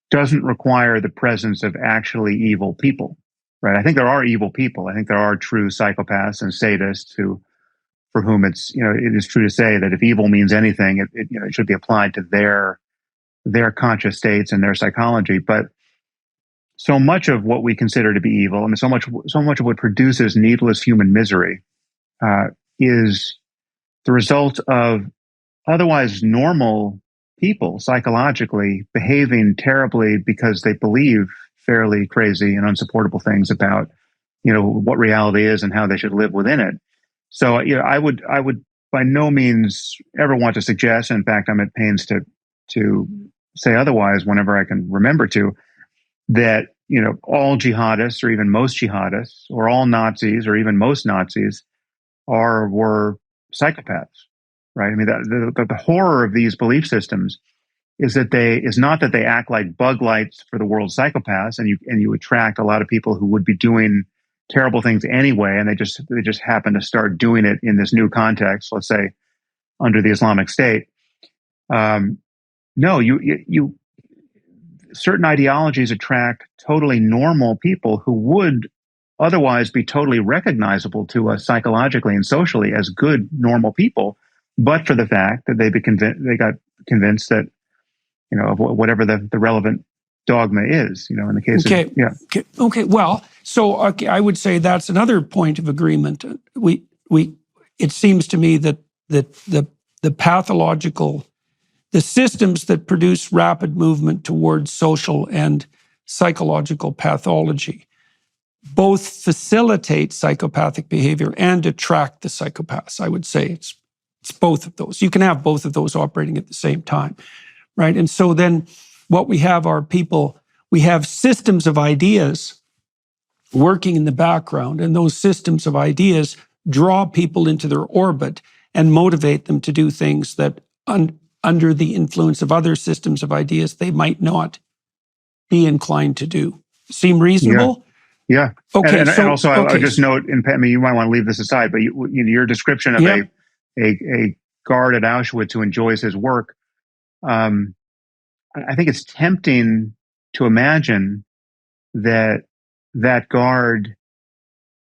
doesn't require the presence of actually evil people, right? I think there are evil people. I think there are true psychopaths and sadists for whom it is true to say that if evil means anything, it should be applied to their conscious states and their psychology. But so much of what we consider to be evil, and so much of what produces needless human misery, is the result of otherwise normal people psychologically behaving terribly because they believe fairly crazy and unsupportable things about what reality is and how they should live within it. So I would by no means ever want to suggest, and in fact I'm at pains to say otherwise whenever I can remember to, that all jihadists or even most jihadists or all Nazis or even most Nazis were psychopaths, right? I mean, the horror of these belief systems is not that they act like bug lights for the world's psychopaths, and you attract a lot of people who would be doing terrible things anyway, and they just happen to start doing it in this new context, let's say under the Islamic State. No, you certain ideologies attract totally normal people who would otherwise be totally recognizable to us psychologically and socially as good, normal people, but for the fact that they got convinced that, of whatever the relevant dogma is, in the case of, yeah. Okay. Well, so I would say that's another point of agreement. It seems to me that the pathological, the systems that produce rapid movement towards social and psychological pathology both facilitate psychopathic behavior and attract the psychopaths. I would say it's both of those. You can have both of those operating at the same time, right? And so then what we have are we have systems of ideas working in the background, and those systems of ideas draw people into their orbit and motivate them to do things that under the influence of other systems of ideas they might not be inclined to do. Seem reasonable? Yeah. Okay. And also, I would just so, note, and I mean, you might want to leave this aside, but your description of a guard at Auschwitz who enjoys his work, I think it's tempting to imagine that that guard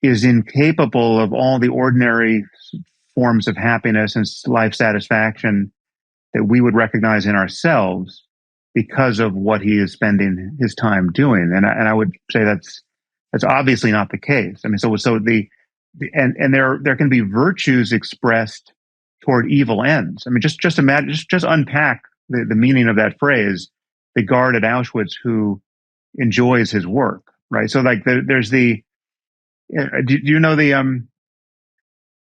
is incapable of all the ordinary forms of happiness and life satisfaction that we would recognize in ourselves because of what he is spending his time doing. And I would say that's obviously not the case. I mean, so there can be virtues expressed toward evil ends. I mean, just imagine, just unpack the meaning of that phrase, the guard at Auschwitz who enjoys his work, right? So like there's do you know the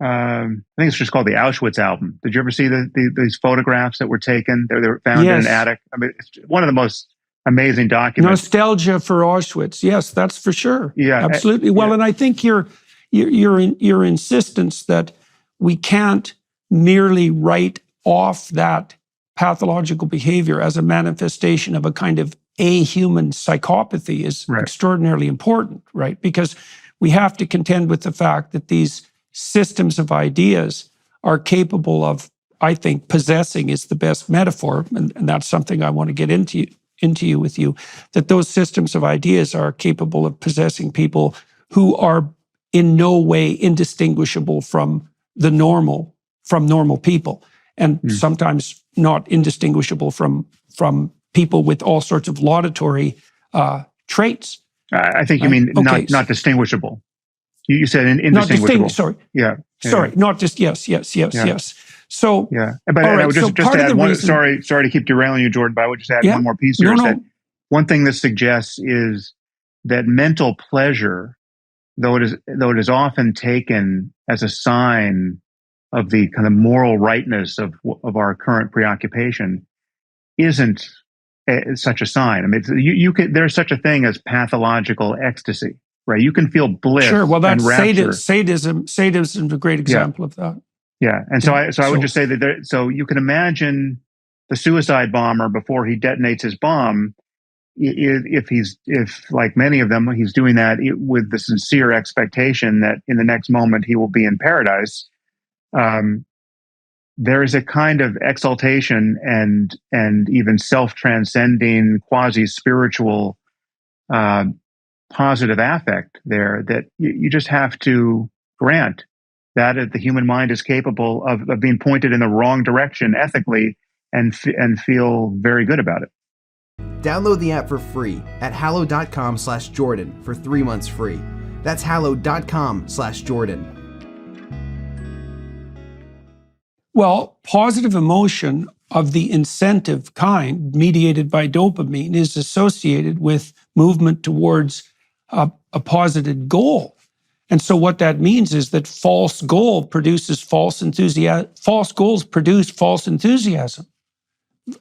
I think it's just called the Auschwitz album. Did you ever see these photographs that were taken? They were found in an attic. I mean, it's one of the most amazing documents. Nostalgia for Auschwitz. Yes, that's for sure. Yeah, absolutely. Well, and I think your insistence that we can't merely write off that pathological behavior as a manifestation of a kind of a-human psychopathy is extraordinarily important, right? Because we have to contend with the fact that these systems of ideas are capable of, I think, possessing is the best metaphor, and that's something I want to get into with you, that those systems of ideas are capable of possessing people who are in no way indistinguishable from normal people, and sometimes not indistinguishable from people with all sorts of laudatory traits. I think you mean not distinguishable. You said indistinguishable. Sorry. Yeah. Sorry. Not just yes. So yeah. But I would just add one. Sorry to keep derailing you, Jordan. But I would just add one more piece here. That one thing this suggests is that mental pleasure, though it is often taken as a sign of the kind of moral rightness of our current preoccupation, isn't such a sign. I mean, there's such a thing as pathological ecstasy, right? You can feel bliss. Sure. Well, that's and rapture. Sadism is a great example of that. Yeah, and so I would just say that. So you can imagine the suicide bomber before he detonates his bomb. If like many of them, he's doing that with the sincere expectation that in the next moment he will be in paradise. There is a kind of exaltation and even self-transcending, quasi-spiritual, positive affect there that you just have to grant that the human mind is capable of being pointed in the wrong direction ethically and feel very good about it. Download the app for free at hallow.com/Jordan for 3 months free. That's hallow.com/Jordan. Well, positive emotion of the incentive kind, mediated by dopamine, is associated with movement towards a positive goal. And so what that means is that false goals produce false enthusiasm,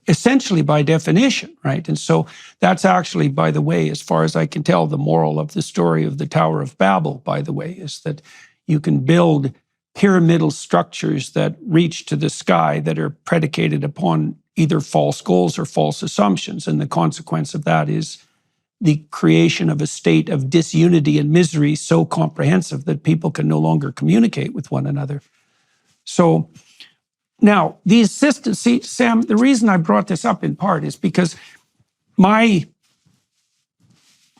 essentially by definition, right? And so that's actually, by the way, as far as I can tell, the moral of the story of the Tower of Babel, by the way, is that you can build pyramidal structures that reach to the sky that are predicated upon either false goals or false assumptions. And the consequence of that is the creation of a state of disunity and misery so comprehensive that people can no longer communicate with one another. So now these systems, see, Sam, the reason I brought this up in part is because my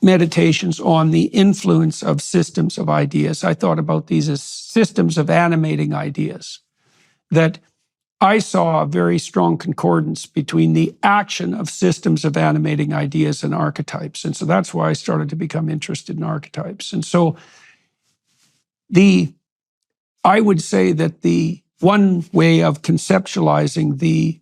meditations on the influence of systems of ideas, I thought about these as systems of animating ideas, that I saw a very strong concordance between the action of systems of animating ideas and archetypes. And so that's why I started to become interested in archetypes. And so I would say that the one way of conceptualizing the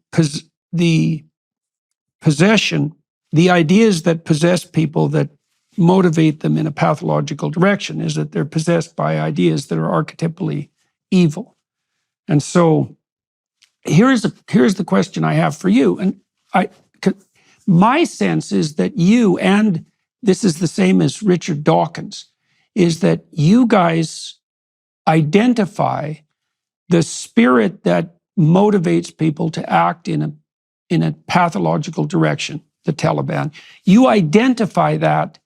possession, the ideas that possess people that motivate them in a pathological direction, is that they're possessed by ideas that are archetypally evil. And so here's the question I have for you. And my sense is that you, and this is the same as Richard Dawkins, is that you guys identify the spirit that motivates people to act in a pathological direction, the Taliban. You identify that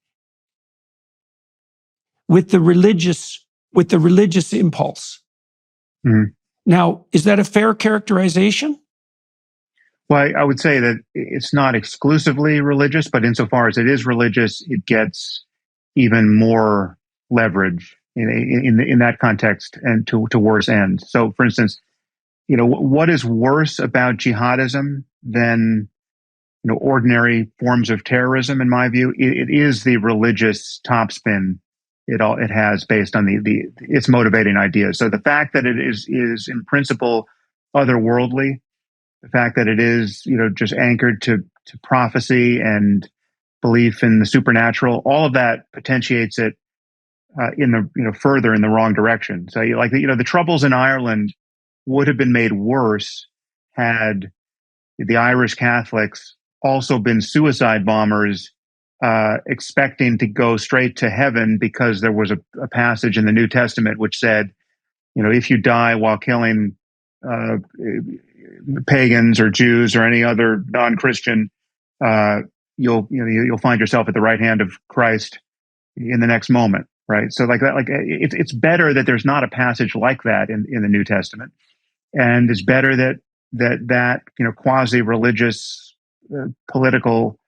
with the religious impulse. Mhm. Now, is that a fair characterization? Well, I would say that it's not exclusively religious, but insofar as it is religious, it gets even more leverage in that context and to worse ends. So, for instance, what is worse about jihadism than ordinary forms of terrorism? In my view, it is the religious topspin it has based on its motivating ideas. So the fact that it is in principle otherworldly, the fact that it is just anchored to prophecy and belief in the supernatural, all of that potentiates it in the further in the wrong direction. So the troubles in Ireland would have been made worse had the Irish Catholics also been suicide bombers, expecting to go straight to heaven because there was a passage in the New Testament which said, if you die while killing pagans or Jews or any other non-Christian, you'll find yourself at the right hand of Christ in the next moment, right? So it's better that there's not a passage like that in the New Testament, and it's better that quasi-religious political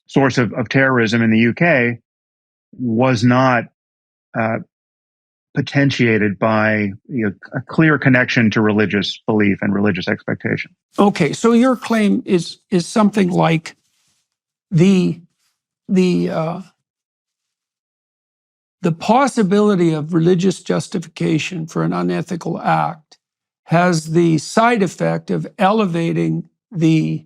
source of terrorism in the UK was not potentiated by a clear connection to religious belief and religious expectation. Okay, so your claim is something like the possibility of religious justification for an unethical act has the side effect of elevating the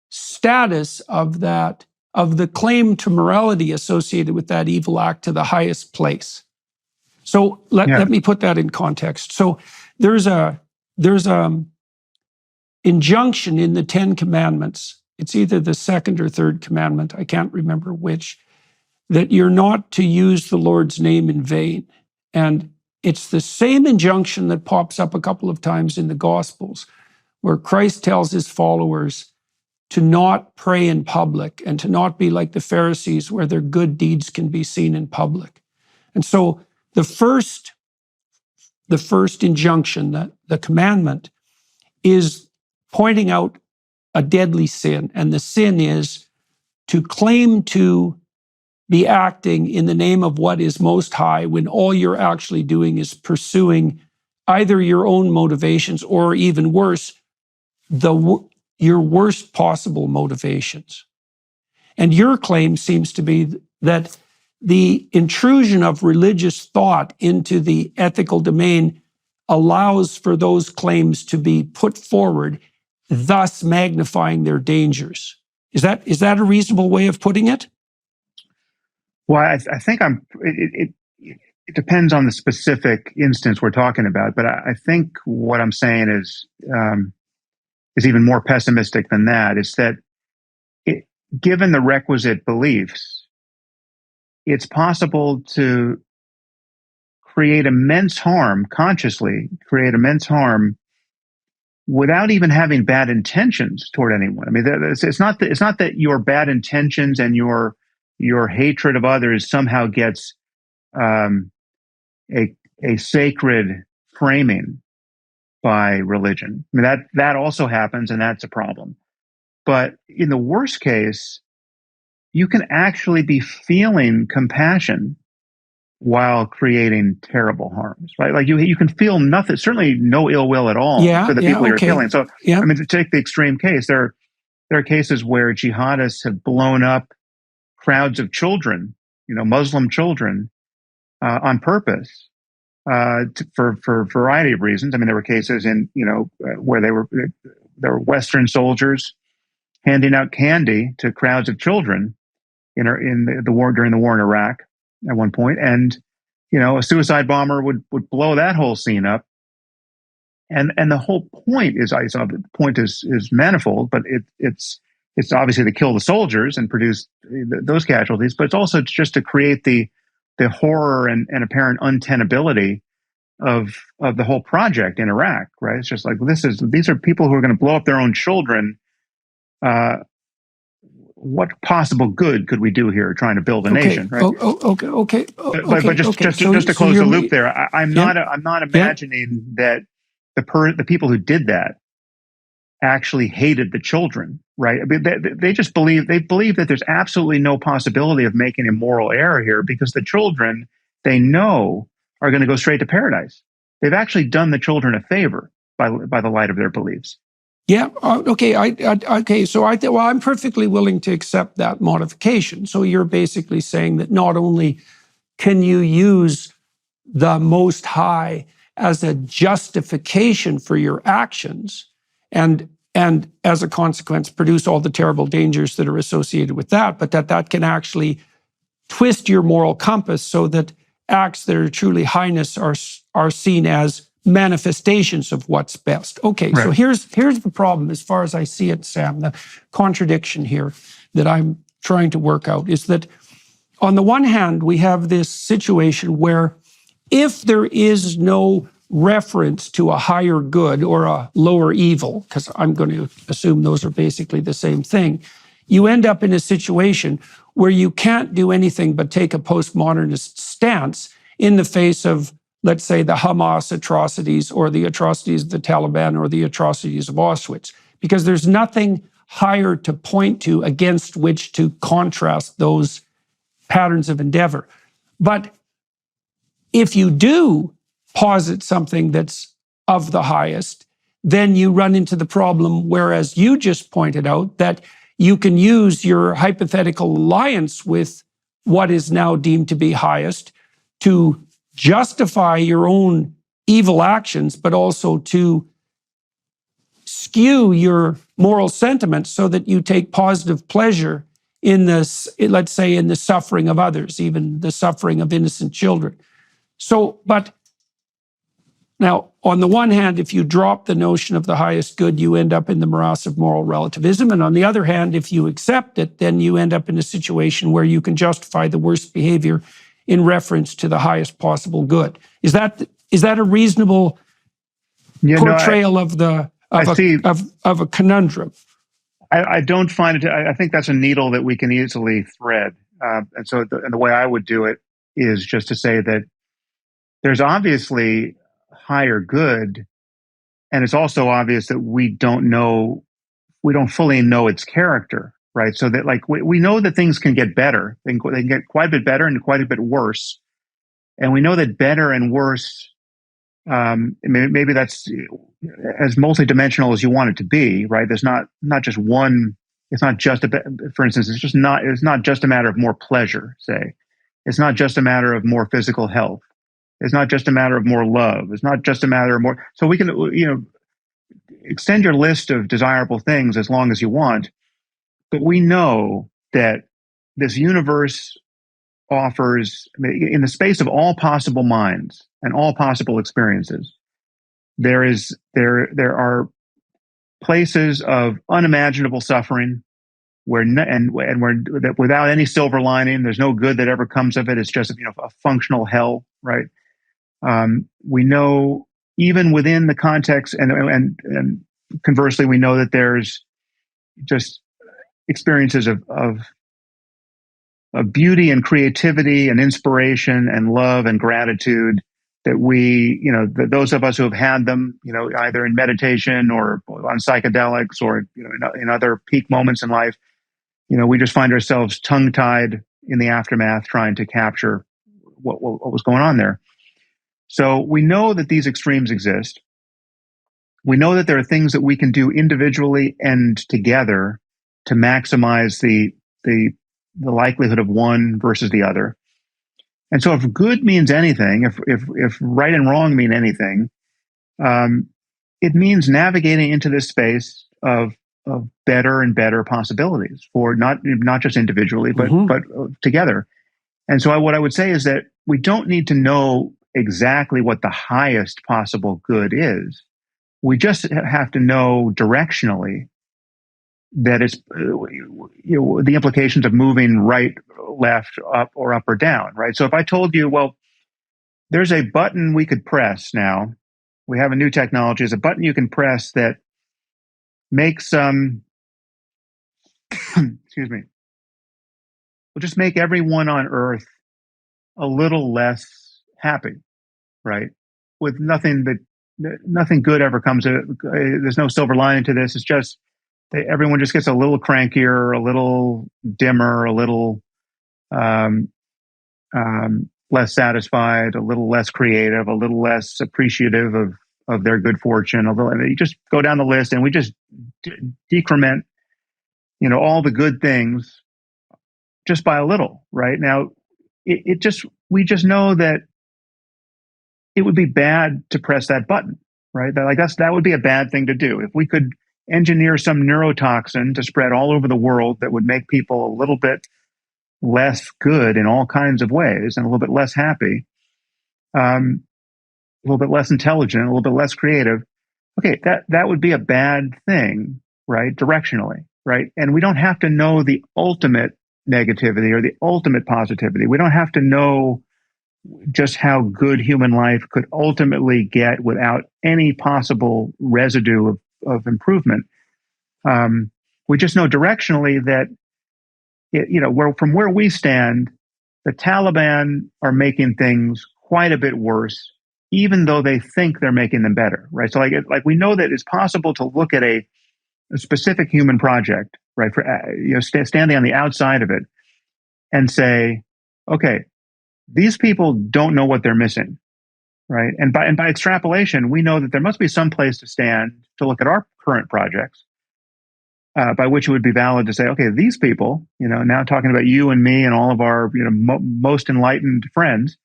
status of the claim to morality associated with that evil act to the highest place. So let me put that in context. So there's a injunction in the Ten Commandments. It's either the second or third commandment, I can't remember which, that you're not to use the Lord's name in vain. And it's the same injunction that pops up a couple of times in the Gospels, where Christ tells his followers to not pray in public and to not be like the Pharisees, where their good deeds can be seen in public. And so the first injunction, the commandment, is pointing out a deadly sin. And the sin is to claim to be acting in the name of what is most high when all you're actually doing is pursuing either your own motivations or, even worse, your worst possible motivations. And your claim seems to be that the intrusion of religious thought into the ethical domain allows for those claims to be put forward, thus magnifying their dangers. Is that a reasonable way of putting it? Well, I think it depends on the specific instance we're talking about, but I think what I'm saying is even more pessimistic than that. Is that given the requisite beliefs, it's possible to create immense harm, consciously create immense harm, without even having bad intentions toward anyone. I mean, it's not that your bad intentions and your hatred of others somehow gets a sacred framing by religion. I mean, that also happens, and that's a problem. But in the worst case, you can actually be feeling compassion while creating terrible harms, right? Like you can feel nothing, certainly no ill will at all for the people you're killing. So, I mean, to take the extreme case, there are cases where jihadists have blown up crowds of children, Muslim children, on purpose, for a variety of reasons. I mean, there were cases where there were Western soldiers handing out candy to crowds of children in the war, during the war in Iraq at one point, and a suicide bomber would blow that whole scene up. And the whole point is manifold, but it's obviously to kill the soldiers and produce those casualties, but it's also just to create the horror and apparent untenability of the whole project in Iraq, right? It's just like these are people who are going to blow up their own children. What possible good could we do here trying to build a nation, right? But just to close the loop there, I'm not imagining that the people who did that actually hated the children, right? I mean, they just believe that there's absolutely no possibility of making a moral error here because the children they know are going to go straight to paradise. They've actually done the children a favor by the light of their beliefs. Yeah. Okay. So I'm perfectly willing to accept that modification. So you're basically saying that not only can you use the Most High as a justification for your actions, and as a consequence produce all the terrible dangers that are associated with that, but that can actually twist your moral compass so that acts that are truly heinous are seen as manifestations of what's best. Okay, right. So here's the problem as far as I see it, Sam. The contradiction here that I'm trying to work out is that on the one hand, we have this situation where if there is no reference to a higher good or a lower evil, because I'm going to assume those are basically the same thing, you end up in a situation where you can't do anything but take a postmodernist stance in the face of, let's say, the Hamas atrocities or the atrocities of the Taliban or the atrocities of Auschwitz, because there's nothing higher to point to against which to contrast those patterns of endeavor. But if you do posit something that's of the highest, then you run into the problem, whereas you just pointed out, that you can use your hypothetical alliance with what is now deemed to be highest to justify your own evil actions, but also to skew your moral sentiments so that you take positive pleasure in this, let's say, in the suffering of others, even the suffering of innocent children. So, but now, on the one hand, if you drop the notion of the highest good, you end up in the morass of moral relativism. And on the other hand, if you accept it, then you end up in a situation where you can justify the worst behavior in reference to the highest possible good. Is that a reasonable portrayal of a conundrum? I don't find it. I think that's a needle that we can easily thread. And so the way I would do it is just to say that there's obviously higher good, and it's also obvious that we don't fully know its character, right? So that, like, we know that things can get better. They can get quite a bit better and quite a bit worse. And we know that better and worse, maybe that's as multidimensional as you want it to be, right? There's not just one. It's not just for instance, it's not just a matter of more pleasure, say. It's not just a matter of more physical health. It's not just a matter of more love. It's not just a matter of more. So we can, extend your list of desirable things as long as you want. But we know that this universe offers, in the space of all possible minds and all possible experiences, there are places of unimaginable suffering where without any silver lining, there's no good that ever comes of it. It's just a functional hell, right? We know even within the context, and conversely, we know that there's just experiences of beauty and creativity and inspiration and love and gratitude that those of us who have had them, either in meditation or on psychedelics or in other peak moments in life, we just find ourselves tongue-tied in the aftermath trying to capture what was going on there. So we know that these extremes exist. We know that there are things that we can do individually and together to maximize the likelihood of one versus the other. And so if good means anything, if right and wrong mean anything, it means navigating into this space of better and better possibilities for not just individually, but together. And so what I would say is that we don't need to know exactly what the highest possible good is. We just have to know directionally that it's the implications of moving right, left, up or down, right? So if I told you, well, there's a button we could press now. We have a new technology. There's a button you can press that makes excuse me, will just make everyone on Earth a little less happy, right? With nothing good ever comes of it. There's no silver lining to this. It's just everyone just gets a little crankier, a little dimmer, a little less satisfied, a little less creative, a little less appreciative of their good fortune. Although you just go down the list and we just decrement, all the good things just by a little, right? Now, we just know that it would be bad to press that button, right? That would be a bad thing to do. If we could engineer some neurotoxin to spread all over the world that would make people a little bit less good in all kinds of ways and a little bit less happy, a little bit less intelligent, a little bit less creative, okay, that would be a bad thing, right? Directionally, right? And we don't have to know the ultimate negativity or the ultimate positivity. We don't have to know just how good human life could ultimately get without any possible residue of improvement. We just know directionally that, from where we stand, the Taliban are making things quite a bit worse, even though they think they're making them better, right? So like we know that it's possible to look at a specific human project, right? For standing on the outside of it and say, okay, these people don't know what they're missing, right? And by extrapolation, we know that there must be some place to stand to look at our current projects, by which it would be valid to say, okay, these people, now talking about you and me and all of our, most enlightened friends,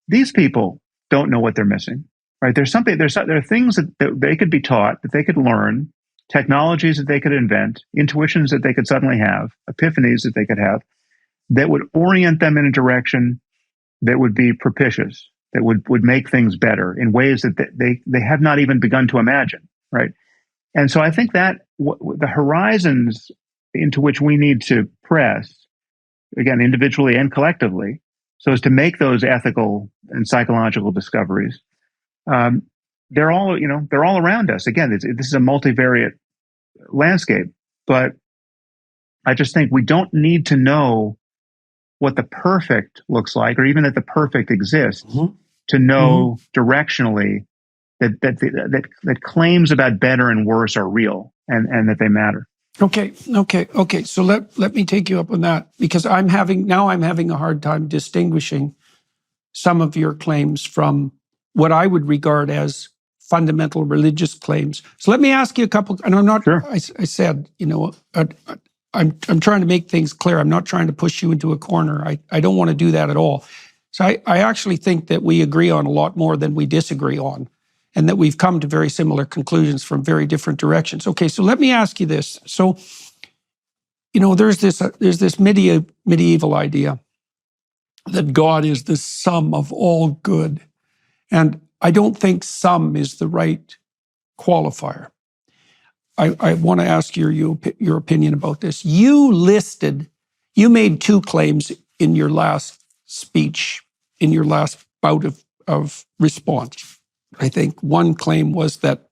these people don't know what they're missing, right? There are things that they could be taught, that they could learn, technologies that they could invent, intuitions that they could suddenly have, epiphanies that they could have, that would orient them in a direction that would be propitious, that would make things better in ways that they have not even begun to imagine, right? And so I think that the horizons into which we need to press, again, individually and collectively, so as to make those ethical and psychological discoveries, they're all around us. Again, this is a multivariate landscape, but I just think we don't need to know what the perfect looks like, or even that the perfect exists, to know directionally that claims about better and worse are real and that they matter. Okay. So let me take you up on that, because I'm having a hard time distinguishing some of your claims from what I would regard as fundamental religious claims. So let me ask you a couple, and I'm not, Sure. I said, I'm trying to make things clear. I'm not trying to push you into a corner. I don't want to do that at all. So I actually think that we agree on a lot more than we disagree on, and that we've come to very similar conclusions from very different directions. Okay, so let me ask you this. So, there's this medieval idea that God is the sum of all good. And I don't think sum is the right qualifier. I want to ask your opinion about this. You made two claims in your last speech, in your last bout of response. I think one claim was that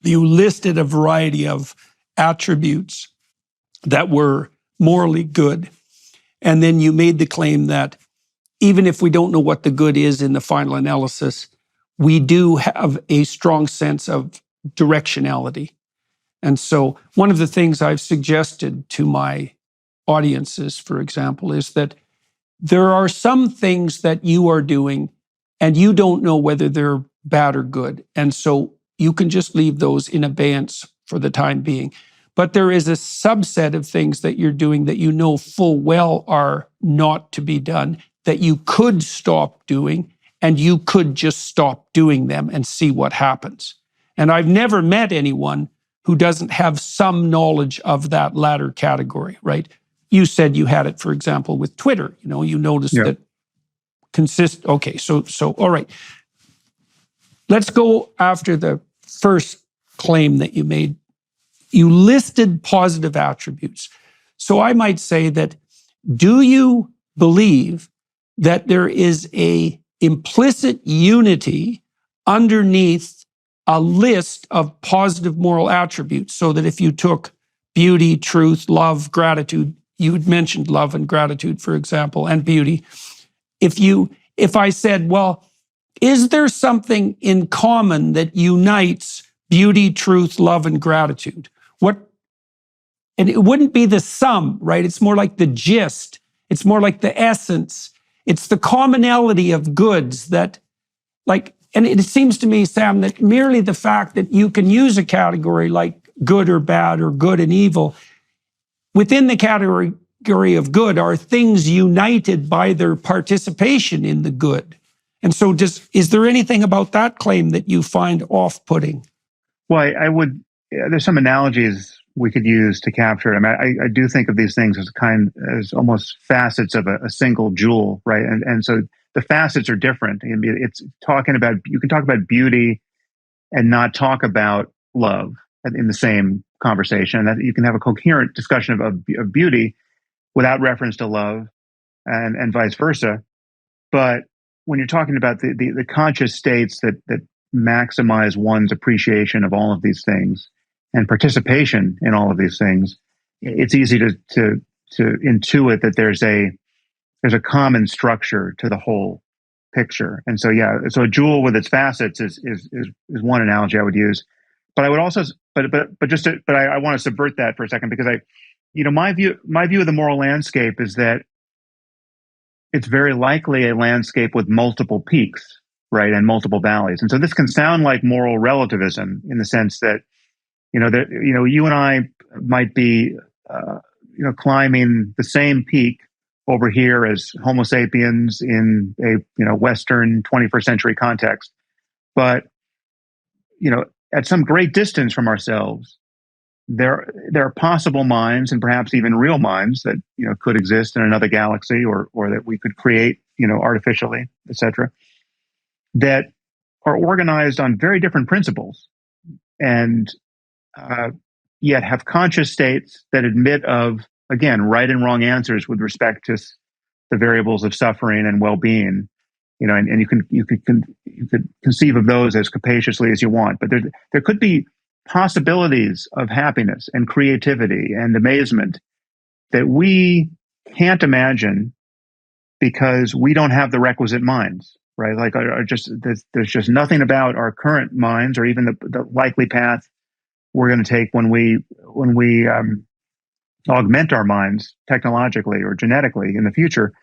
you listed a variety of attributes that were morally good. And then you made the claim that even if we don't know what the good is in the final analysis, we do have a strong sense of directionality. And so one of the things I've suggested to my audiences, for example, is that there are some things that you are doing and you don't know whether they're bad or good. And so you can just leave those in abeyance for the time being. But there is a subset of things that you're doing that you know full well are not to be done, that you could stop doing, and you could just stop doing them and see what happens. And I've never met anyone who doesn't have some knowledge of that latter category, right? You said you had it, for example, with Twitter. You noticed that okay, so all right. Let's go after the first claim that you made. You listed positive attributes. So I might say that, do you believe that there is a implicit unity underneath a list of positive moral attributes, so that if you took beauty, truth, love, gratitude, you had mentioned love and gratitude, for example, and beauty. If I said, well, is there something in common that unites beauty, truth, love, and gratitude? And it wouldn't be the sum, right? It's more like the gist. It's more like the essence. It's the commonality of goods that, and it seems to me, Sam, that merely the fact that you can use a category like good or bad or good and evil, within the category of good are things united by their participation in the good. And so is there anything about that claim that you find off-putting? Well, there's some analogies we could use to capture it. I mean, I do think of these things as almost facets of a single jewel, right? And so the facets are different. It's you can talk about beauty and not talk about love in the same conversation. That you can have a coherent discussion of beauty without reference to love, and vice versa. But when you're talking about the conscious states that maximize one's appreciation of all of these things and participation in all of these things, it's easy to intuit that there's a common structure to the whole picture. And so, yeah, so a jewel with its facets is one analogy I would use. But I would also, but I want to subvert that for a second, because my view of the moral landscape is that it's very likely a landscape with multiple peaks, right, and multiple valleys. And so this can sound like moral relativism in the sense that, you and I might be, climbing the same peak over here as Homo sapiens in a Western 21st century context. But, at some great distance from ourselves, there are possible minds, and perhaps even real minds, that could exist in another galaxy, or that we could create artificially, etc., that are organized on very different principles, and yet have conscious states that admit of, again, right and wrong answers with respect to the variables of suffering and well-being. And you could conceive of those as capaciously as you want, but there could be possibilities of happiness and creativity and amazement that we can't imagine because we don't have the requisite minds, right? Like, there's just nothing about our current minds, or even the likely path we're going to take when we augment our minds technologically or genetically in the future.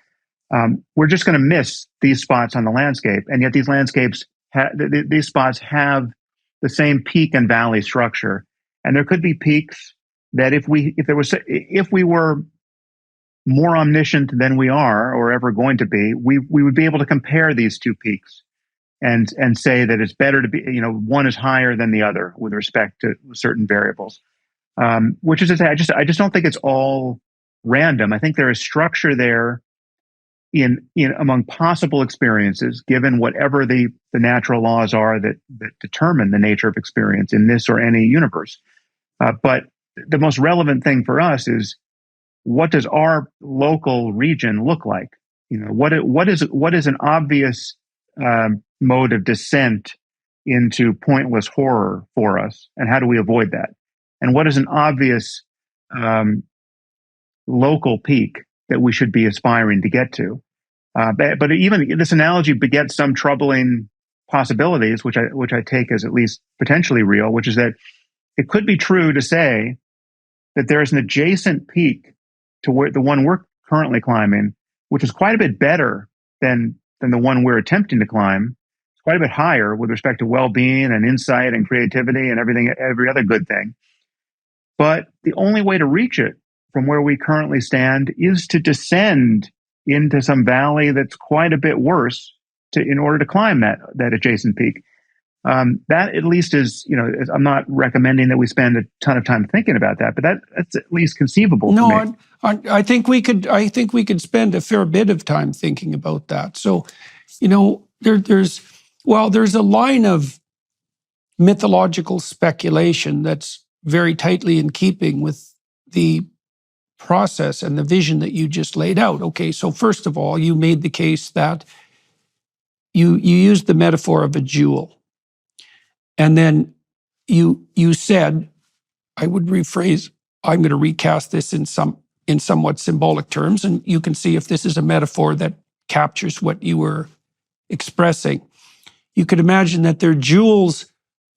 We're just going to miss these spots on the landscape, and yet these landscapes, these spots have the same peak and valley structure. And there could be peaks that if we were more omniscient than we are or ever going to be, we would be able to compare these two peaks and say that it's better to be, one is higher than the other with respect to certain variables. Which is to say, I just don't think it's all random. I think there is structure there in among possible experiences, given whatever the natural laws are that determine the nature of experience in this or any universe. But the most relevant thing for us is, what does our local region look like? What is an obvious mode of descent into pointless horror for us, and how do we avoid that? And what is an obvious local peak that we should be aspiring to get to? But even this analogy begets some troubling possibilities, which I take as at least potentially real, which is that it could be true to say that there is an adjacent peak to the one we're currently climbing, which is quite a bit better than the one we're attempting to climb. It's quite a bit higher with respect to well-being and insight and creativity and every other good thing. But the only way to reach it from where we currently stand is to descend into some valley that's quite a bit worse in order to climb that adjacent peak. That at least is, I'm not recommending that we spend a ton of time thinking about that, but that's at least conceivable to me. I think we could spend a fair bit of time thinking about that. So, there's a line of mythological speculation that's very tightly in keeping with the process and the vision that you just laid out. Okay, so first of all, you made the case that you used the metaphor of a jewel. And then you said, I would rephrase, I'm going to recast this in somewhat symbolic terms, and you can see if this is a metaphor that captures what you were expressing. You could imagine that they're jewels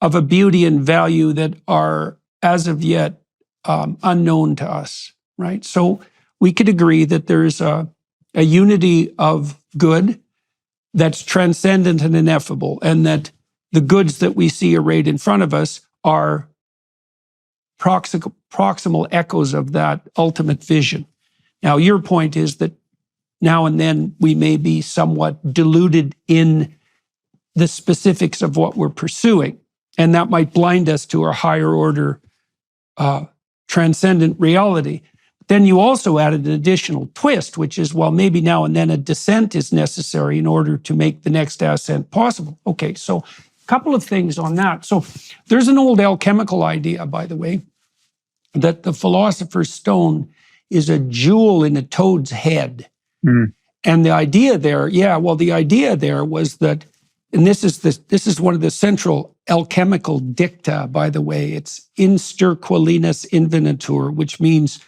of a beauty and value that are, as of yet, unknown to us, right? So we could agree that there's a unity of good that's transcendent and ineffable, and that the goods that we see arrayed in front of us are proximal echoes of that ultimate vision. Now, your point is that now and then we may be somewhat deluded in the specifics of what we're pursuing, and that might blind us to our higher order transcendent reality. Then you also added an additional twist, which is, well, maybe now and then a descent is necessary in order to make the next ascent possible. Okay, so a couple of things on that. So there's an old alchemical idea, by the way, that the philosopher's stone is a jewel in a toad's head. Mm. And the idea there, the idea there was that, and this is one of the central alchemical dicta, by the way, it's in sterquilinus invenitur, which means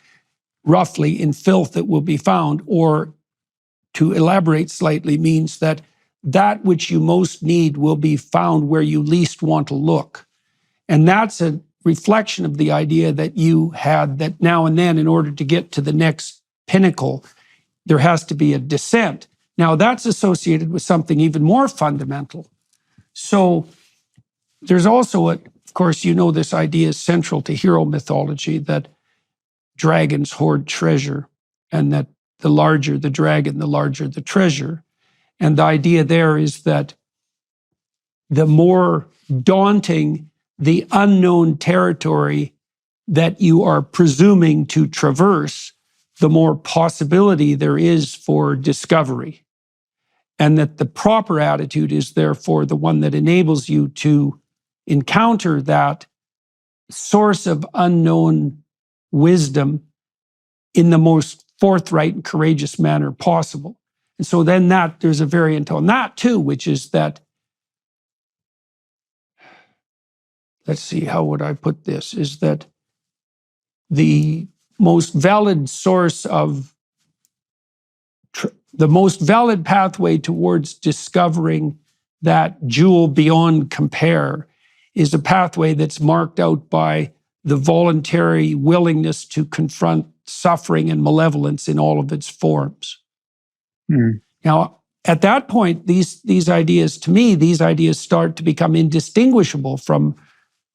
roughly in filth it will be found, or to elaborate slightly means that which you most need will be found where you least want to look. And that's a reflection of the idea that you had, that now and then, in order to get to the next pinnacle, there has to be a descent. Now, that's associated with something even more fundamental. So there's also, of course, this idea is central to hero mythology, that dragons hoard treasure, and that the larger the dragon, the larger the treasure. And the idea there is that the more daunting the unknown territory that you are presuming to traverse, the more possibility there is for discovery. And that the proper attitude is therefore the one that enables you to encounter that source of unknown wisdom in the most forthright and courageous manner possible. And so then there's a variant on that too, which is that, let's see, how would I put this, is that the most valid source of, the most valid pathway towards discovering that jewel beyond compare is a pathway that's marked out by the voluntary willingness to confront suffering and malevolence in all of its forms. Mm. Now, at that point, these ideas start to become indistinguishable from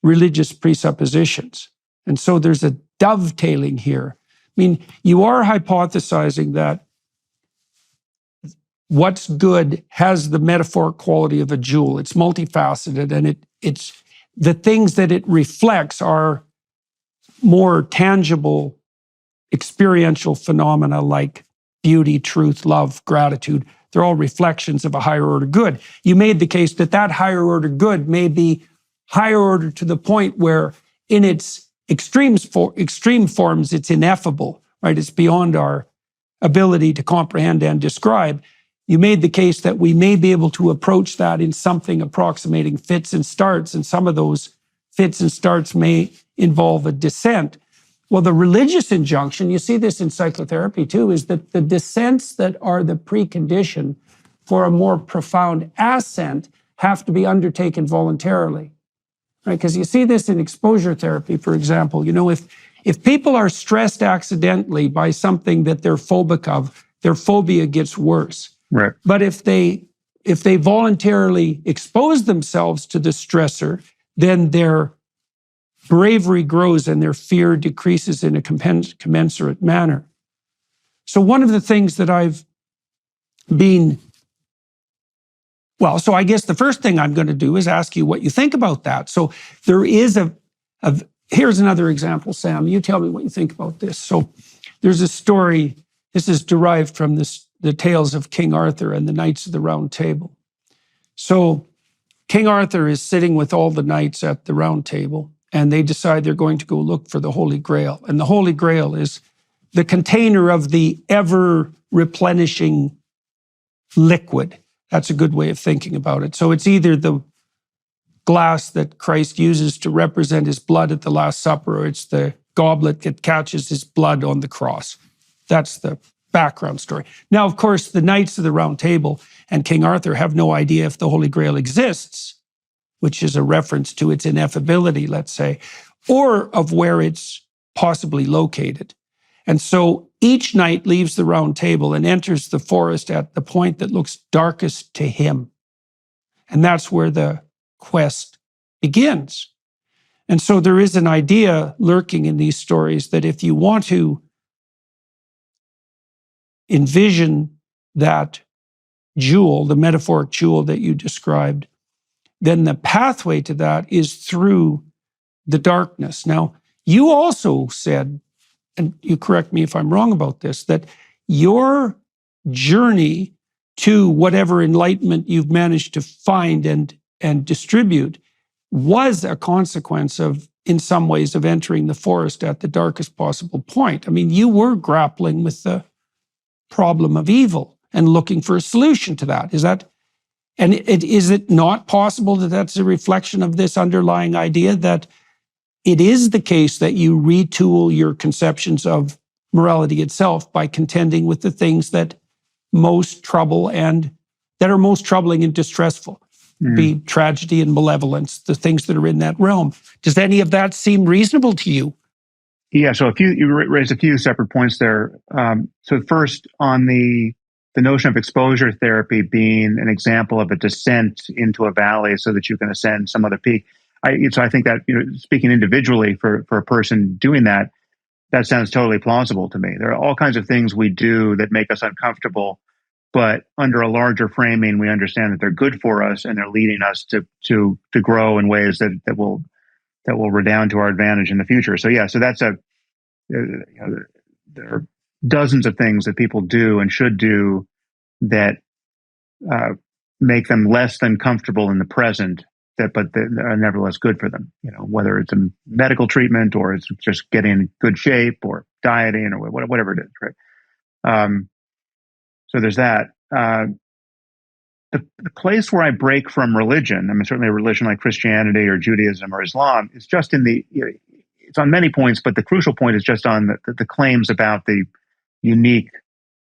religious presuppositions. And so there's a dovetailing here. I mean, you are hypothesizing that what's good has the metaphoric quality of a jewel. It's multifaceted, and it's the things that it reflects are more tangible, experiential phenomena like beauty, truth, love, gratitude. They're all reflections of a higher order good. You made the case that higher order good may be higher order to the point where in its extreme forms, it's ineffable, right? It's beyond our ability to comprehend and describe. You made the case that we may be able to approach that in something approximating fits and starts, and some of those fits and starts may involve a descent. Well, the religious injunction, you see this in psychotherapy too, is that the descents that are the precondition for a more profound ascent have to be undertaken voluntarily, right? Because you see this in exposure therapy, for example. If people are stressed accidentally by something that they're phobic of, their phobia gets worse. Right. But if they voluntarily expose themselves to the stressor, then their bravery grows and their fear decreases in a commensurate manner. So one of the things that I've been, so I guess the first thing I'm going to do is ask you what you think about that. So there is here's another example, Sam. You tell me what you think about this. So there's a story, this is derived from the tales of King Arthur and the Knights of the Round Table. So King Arthur is sitting with all the knights at the Round Table, and they decide they're going to go look for the Holy Grail. And the Holy Grail is the container of the ever-replenishing liquid That's a good way of thinking about it. So it's either the glass that Christ uses to represent his blood at the Last Supper, or it's the goblet that catches his blood on the cross. That's the background story. Now, of course, the Knights of the Round Table and King Arthur have no idea if the Holy Grail exists, which is a reference to its ineffability, let's say, or of where it's possibly located. And so each knight leaves the round table and enters the forest at the point that looks darkest to him. And that's where the quest begins. And so there is an idea lurking in these stories that if you want to envision that jewel, the metaphoric jewel that you described, then the pathway to that is through the darkness. Now, you also said, and you correct me if I'm wrong about this, that your journey to whatever enlightenment you've managed to find and distribute was a consequence of, in some ways, of entering the forest at the darkest possible point. I mean, you were grappling with the problem of evil and looking for a solution to that. Is that, and is it not possible that that's a reflection of this underlying idea that it is the case that you retool your conceptions of morality itself by contending with the things that most trouble and that are most troubling and distressful, be tragedy and malevolence, the things that are in that realm? Does any of that seem reasonable to you? Yeah, so you raised a few separate points there. So first, on the notion of exposure therapy being an example of a descent into a valley so that you can ascend some other peak. So I think that, speaking individually for a person doing that, that sounds totally plausible to me. There are all kinds of things we do that make us uncomfortable, but under a larger framing, we understand that they're good for us and they're leading us to grow in ways that will redound to our advantage in the future. So yeah, so that's there are dozens of things that people do and should do that make them less than comfortable in the present, but that are nevertheless good for them. Whether it's a medical treatment or it's just getting in good shape or dieting or whatever it is, right? So there's that. The place where I break from religion, I mean, certainly a religion like Christianity or Judaism or Islam, is just in it's on many points, but the crucial point is just on the claims about the unique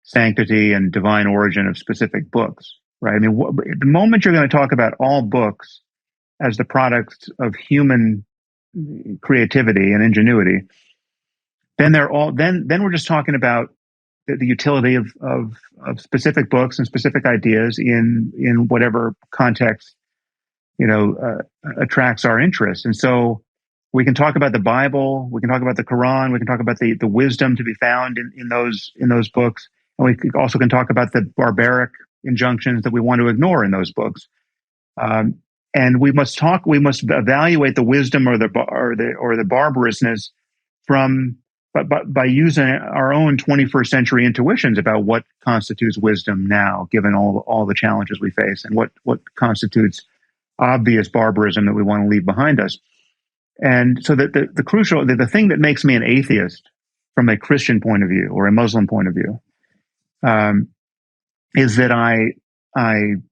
sanctity and divine origin of specific books, right? I mean, the moment you're going to talk about all books as the product of human creativity and ingenuity, then we're just talking about the utility of specific books and specific ideas in whatever context attracts our interest. And so we can talk about the Bible, we can talk about the Quran, we can talk about the wisdom to be found in those books, and we also can talk about the barbaric injunctions that we want to ignore in those books. And we must evaluate the wisdom or the barbarousness by using our own 21st century intuitions about what constitutes wisdom now, given all the challenges we face, and what constitutes obvious barbarism that we want to leave behind us. And so the thing that makes me an atheist from a Christian point of view or a Muslim point of view is that I am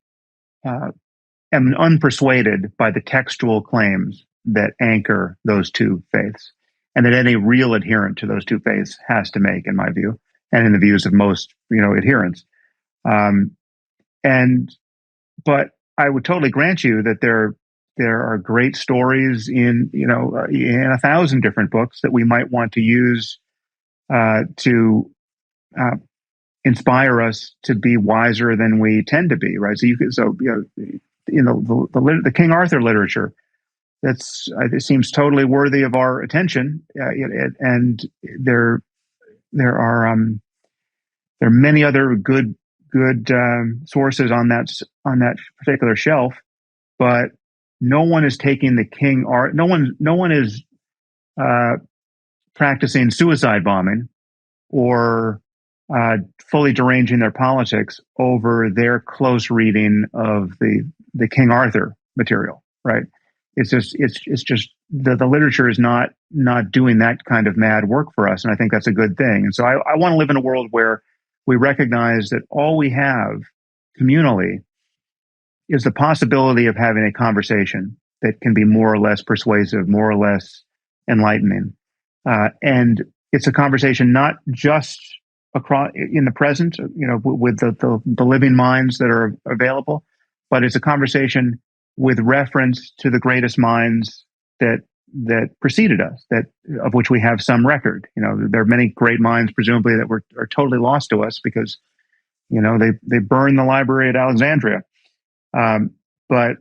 unpersuaded by the textual claims that anchor those two faiths, and that any real adherent to those two faiths has to make, in my view, and in the views of most adherents. But I would totally grant you that there are great stories in 1,000 different books that we might want to use to inspire us to be wiser than we tend to be, right? The King Arthur literature, it seems totally worthy of our attention, and there are many other good sources on that particular shelf, but no one is taking the King Arthur. No one is practicing suicide bombing or fully deranging their politics over their close reading of the King Arthur material, right? It's just the literature is not doing that kind of mad work for us, and I think that's a good thing. And so I want to live in a world where we recognize that all we have communally is the possibility of having a conversation that can be more or less persuasive, more or less enlightening. And it's a conversation not just across in the present, with the living minds that are available, but it's a conversation with reference to the greatest minds that preceded us, of which we have some record. There are many great minds, presumably, that are totally lost to us because they burned the library at Alexandria. But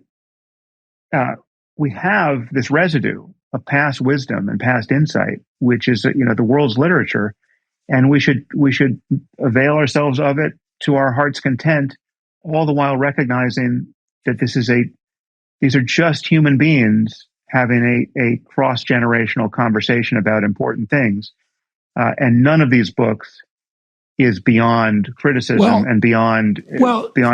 we have this residue of past wisdom and past insight, which is the world's literature, and we should avail ourselves of it to our heart's content, all the while recognizing that these are just human beings having a cross-generational conversation about important things, and none of these books is beyond criticism and beyond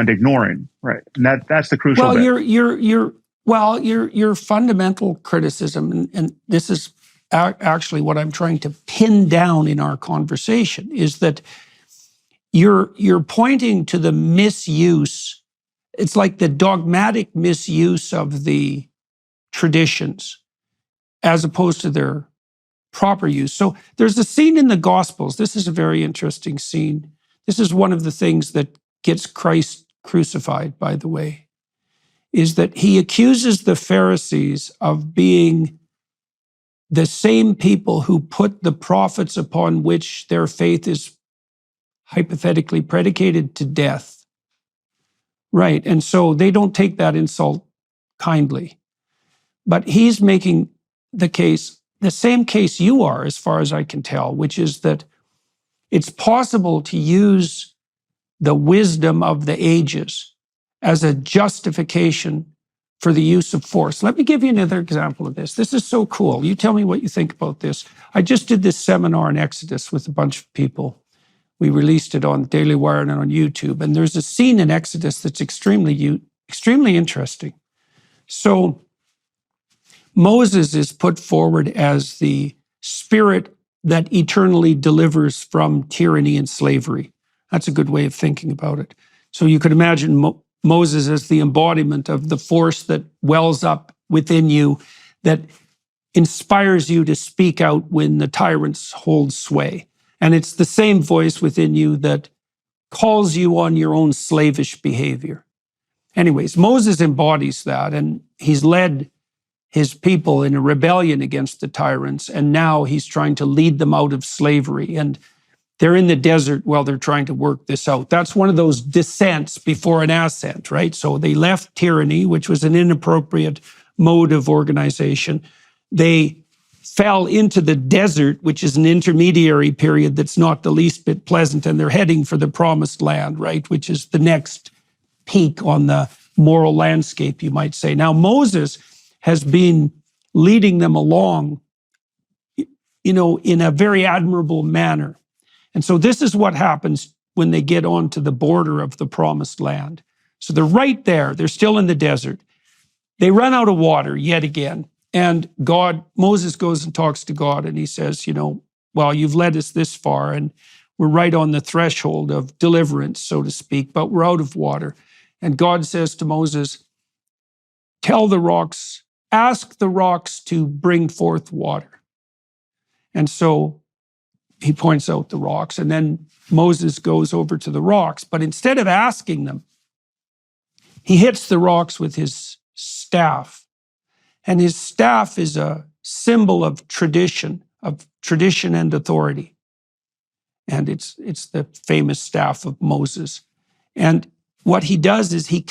ignoring, right? And that's the crucial bit. Your fundamental criticism, and this is actually what I'm trying to pin down in our conversation, is that you're pointing to the misuse. It's like the dogmatic misuse of the traditions as opposed to their proper use. So there's a scene in the Gospels. This is a very interesting scene. This is one of the things that gets Christ crucified, by the way, is that he accuses the Pharisees of being the same people who put the prophets upon which their faith is hypothetically predicated to death. Right, and so they don't take that insult kindly. But he's making the case, the same case you are, as far as I can tell, which is that it's possible to use the wisdom of the ages as a justification for the use of force. Let me give you another example of this. This is so cool. You tell me what you think about this. I just did this seminar in Exodus with a bunch of people. We released it on Daily Wire and on YouTube. And there's a scene in Exodus that's extremely interesting. So Moses is put forward as the spirit that eternally delivers from tyranny and slavery. That's a good way of thinking about it. So you could imagine Moses as the embodiment of the force that wells up within you, that inspires you to speak out when the tyrants hold sway. And it's the same voice within you that calls you on your own slavish behavior. Anyways, Moses embodies that, and he's led his people in a rebellion against the tyrants, and now he's trying to lead them out of slavery. And they're in the desert while they're trying to work this out. That's one of those descents before an ascent, right? So they left tyranny, which was an inappropriate mode of organization. They fell into the desert, which is an intermediary period that's not the least bit pleasant, and they're heading for the promised land, right? Which is the next peak on the moral landscape, you might say. Now, Moses has been leading them along, in a very admirable manner. And so this is what happens when they get onto the border of the promised land. So they're right there. They're still in the desert. They run out of water yet again. And Moses goes and talks to God, and he says, well, you've led us this far, and we're right on the threshold of deliverance, so to speak, but we're out of water. And God says to Moses, tell the rocks, ask the rocks to bring forth water. And so he points out the rocks, and then Moses goes over to the rocks. But instead of asking them, he hits the rocks with his staff. And his staff is a symbol of tradition and authority. And it's the famous staff of Moses. And what he does is he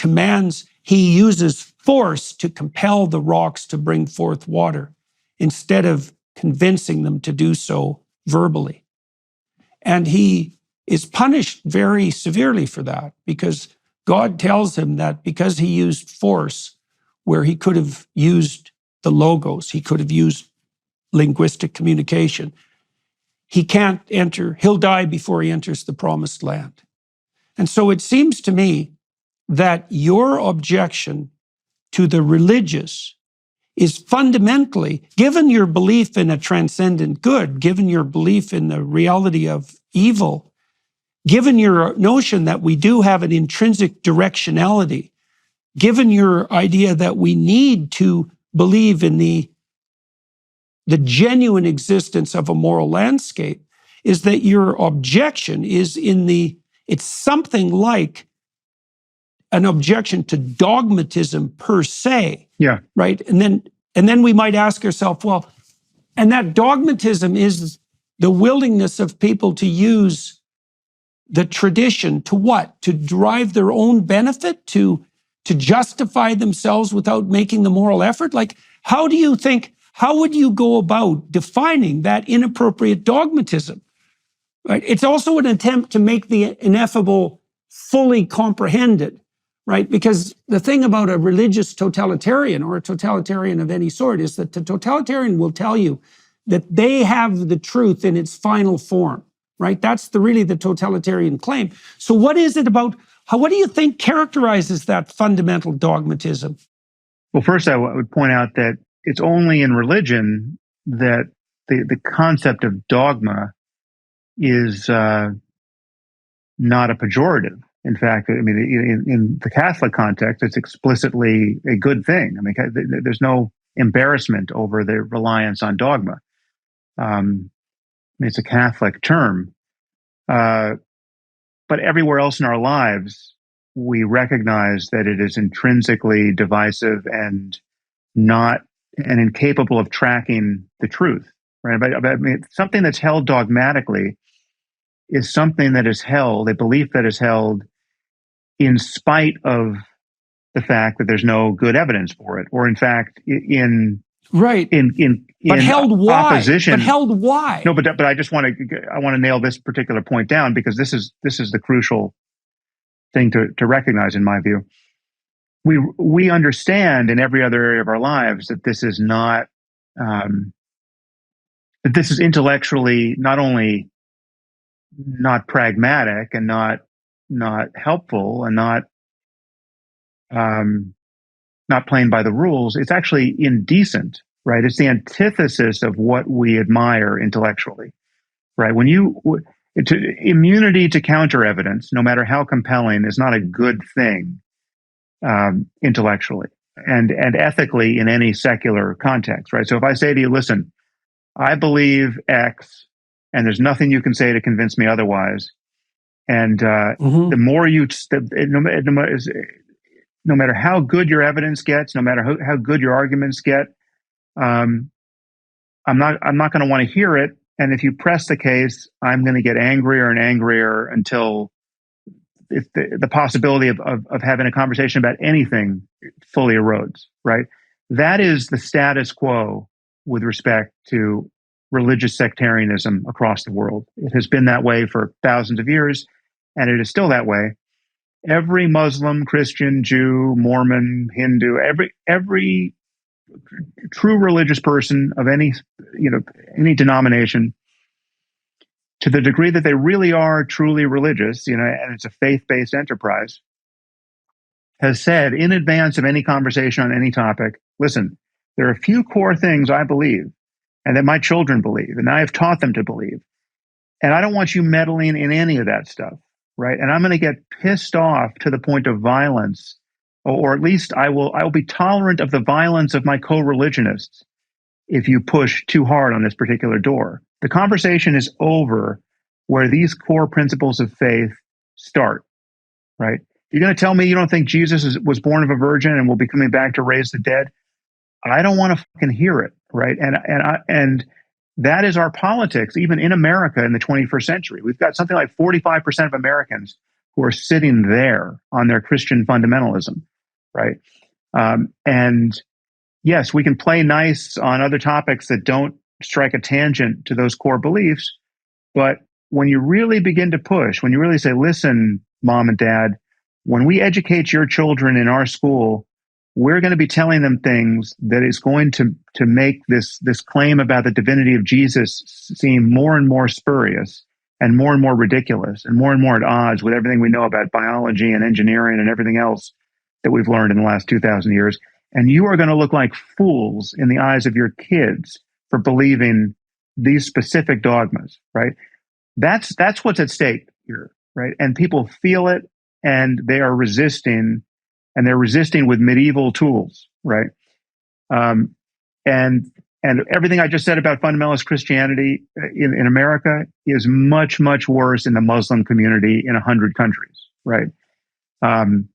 uses force to compel the rocks to bring forth water instead of convincing them to do so verbally. And he is punished very severely for that, because God tells him that because he used force where he could have used the logos, he could have used linguistic communication, he'll die before he enters the promised land. And so it seems to me that your objection to the religious is fundamentally, given your belief in a transcendent good, given your belief in the reality of evil, given your notion that we do have an intrinsic directionality, given your idea that we need to believe in the genuine existence of a moral landscape, is that your objection is it's something like an objection to dogmatism per se. Yeah. Right? And then we might ask ourselves, well, and that dogmatism is the willingness of people to use the tradition to what? To derive their own benefit, to justify themselves without making the moral effort? Like, how would you go about defining that inappropriate dogmatism? Right? It's also an attempt to make the ineffable fully comprehended, right? Because the thing about a religious totalitarian or a totalitarian of any sort is that the totalitarian will tell you that they have the truth in its final form, right? That's really the totalitarian claim. So what is it about, what do you think characterizes that fundamental dogmatism? Well, first I would point out that it's only in religion that the concept of dogma is not a pejorative. In fact, I mean, in the Catholic context, it's explicitly a good thing. I mean, there's no embarrassment over the reliance on dogma. It's a Catholic term. But everywhere else in our lives, we recognize that it is intrinsically divisive and incapable of tracking the truth. Right? But I mean, something that's held dogmatically is something that is held, a belief that is held in spite of the fact that there's no good evidence for it, or in fact, in held why? Opposition. But held why? No, but I just want to nail this particular point down, because this is the crucial thing to recognize, in my view. We understand in every other area of our lives that this is not that this is intellectually not only not pragmatic and not helpful and not playing by the rules. It's actually indecent, right? It's the antithesis of what we admire intellectually, right? Immunity to counter evidence, no matter how compelling, is not a good thing intellectually and ethically in any secular context, right? So if I say to you, listen, I believe X, and there's nothing you can say to convince me otherwise, and the more no matter how good your evidence gets, no matter how good your arguments get, I'm not going to want to hear it. And if you press the case, I'm going to get angrier and angrier until the possibility of having a conversation about anything fully erodes. Right? That is the status quo with respect to religious sectarianism across the world. It has been that way for thousands of years, and it is still that way. Every Muslim, Christian, Jew, Mormon, Hindu, every true religious person of any denomination, to the degree that they really are truly religious, and it's a faith-based enterprise, has said in advance of any conversation on any topic, listen, there are a few core things I believe and that my children believe, and I have taught them to believe. And I don't want you meddling in any of that stuff, right? And I'm going to get pissed off to the point of violence, or at least I will be tolerant of the violence of my co-religionists if you push too hard on this particular door. The conversation is over where these core principles of faith start, right? You're going to tell me you don't think Jesus was born of a virgin and will be coming back to raise the dead? I don't want to fucking hear it, right? And that is our politics, even in America in the 21st century. We've got something like 45% of Americans who are sitting there on their Christian fundamentalism, right? And yes, we can play nice on other topics that don't strike a tangent to those core beliefs, but when you really begin to push, when you really say, listen, mom and dad, when we educate your children in our school, we're going to be telling them things that is going to make this claim about the divinity of Jesus seem more and more spurious and more ridiculous and more at odds with everything we know about biology and engineering and everything else that we've learned in the last 2,000 years. And you are going to look like fools in the eyes of your kids for believing these specific dogmas, right? That's what's at stake here, right? And people feel it, and they are resisting and they're resisting with medieval tools, right? Um, and everything I just said about fundamentalist Christianity in America is much, much worse in the Muslim community in 100 countries, right? Um,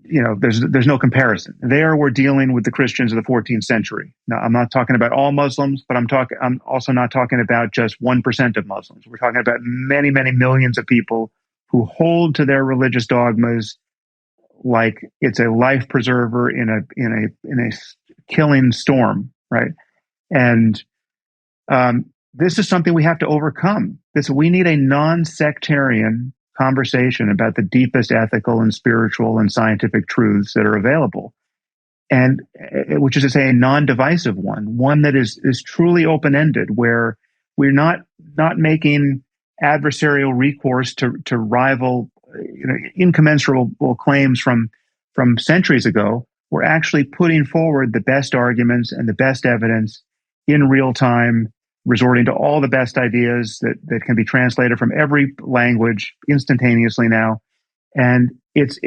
there's no comparison. There, we're dealing with the Christians of the 14th century. Now, I'm not talking about all Muslims, but I'm also not talking about just 1% of Muslims. We're talking about many, many millions of people who hold to their religious dogmas like it's a life preserver in a killing storm, right? And this is something we have to overcome. We need a non-sectarian conversation about the deepest ethical and spiritual and scientific truths that are available, and which is to say a non-divisive one that is truly open-ended, where we're not making adversarial recourse to rival incommensurable claims from centuries ago. We're actually putting forward the best arguments and the best evidence in real time, resorting to all the best ideas that can be translated from every language instantaneously now. And it's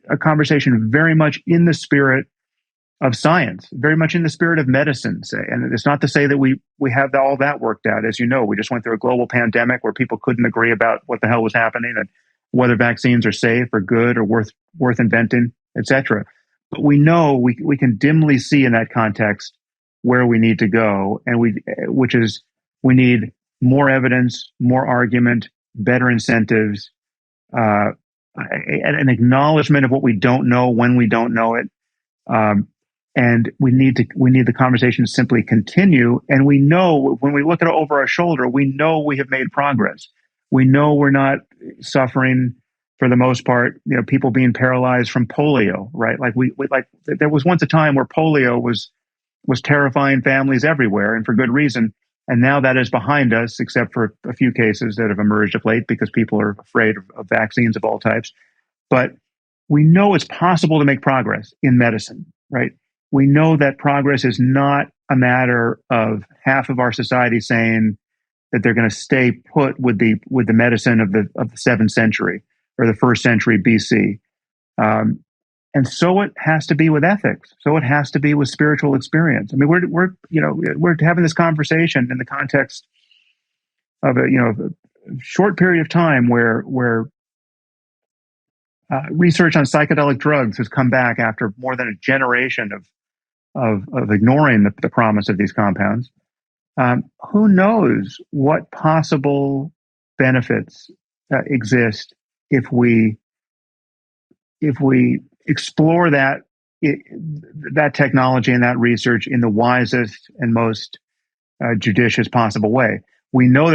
a conversation very much in the spirit of science, very much in the spirit of medicine, say. And it's not to say that we have all that worked out. As you know, we just went through a global pandemic where people couldn't agree about what the hell was happening and whether vaccines are safe or good or worth inventing, etc. But we know we can dimly see in that context where we need to go, and we need more evidence, more argument, better incentives, an acknowledgement of what we don't know when we don't know it, and we need the conversation to simply continue. And we know when we look at it over our shoulder, we know we have made progress. We know we're not suffering, for the most part, people being paralyzed from polio, right? Like there was once a time where polio was terrifying families everywhere, and for good reason. And now that is behind us, except for a few cases that have emerged of late because people are afraid of vaccines of all types. But we know it's possible to make progress in medicine, right? We know that progress is not a matter of half of our society saying that they're going to stay put with the medicine of the 7th century or the 1st century BC. And so it has to be with ethics. So it has to be with spiritual experience. I mean, we're having this conversation in the context of a short period of time where research on psychedelic drugs has come back after more than a generation of ignoring the promise of these compounds. Who knows what possible benefits exist if we explore that technology and that research in the wisest and most judicious possible way. We know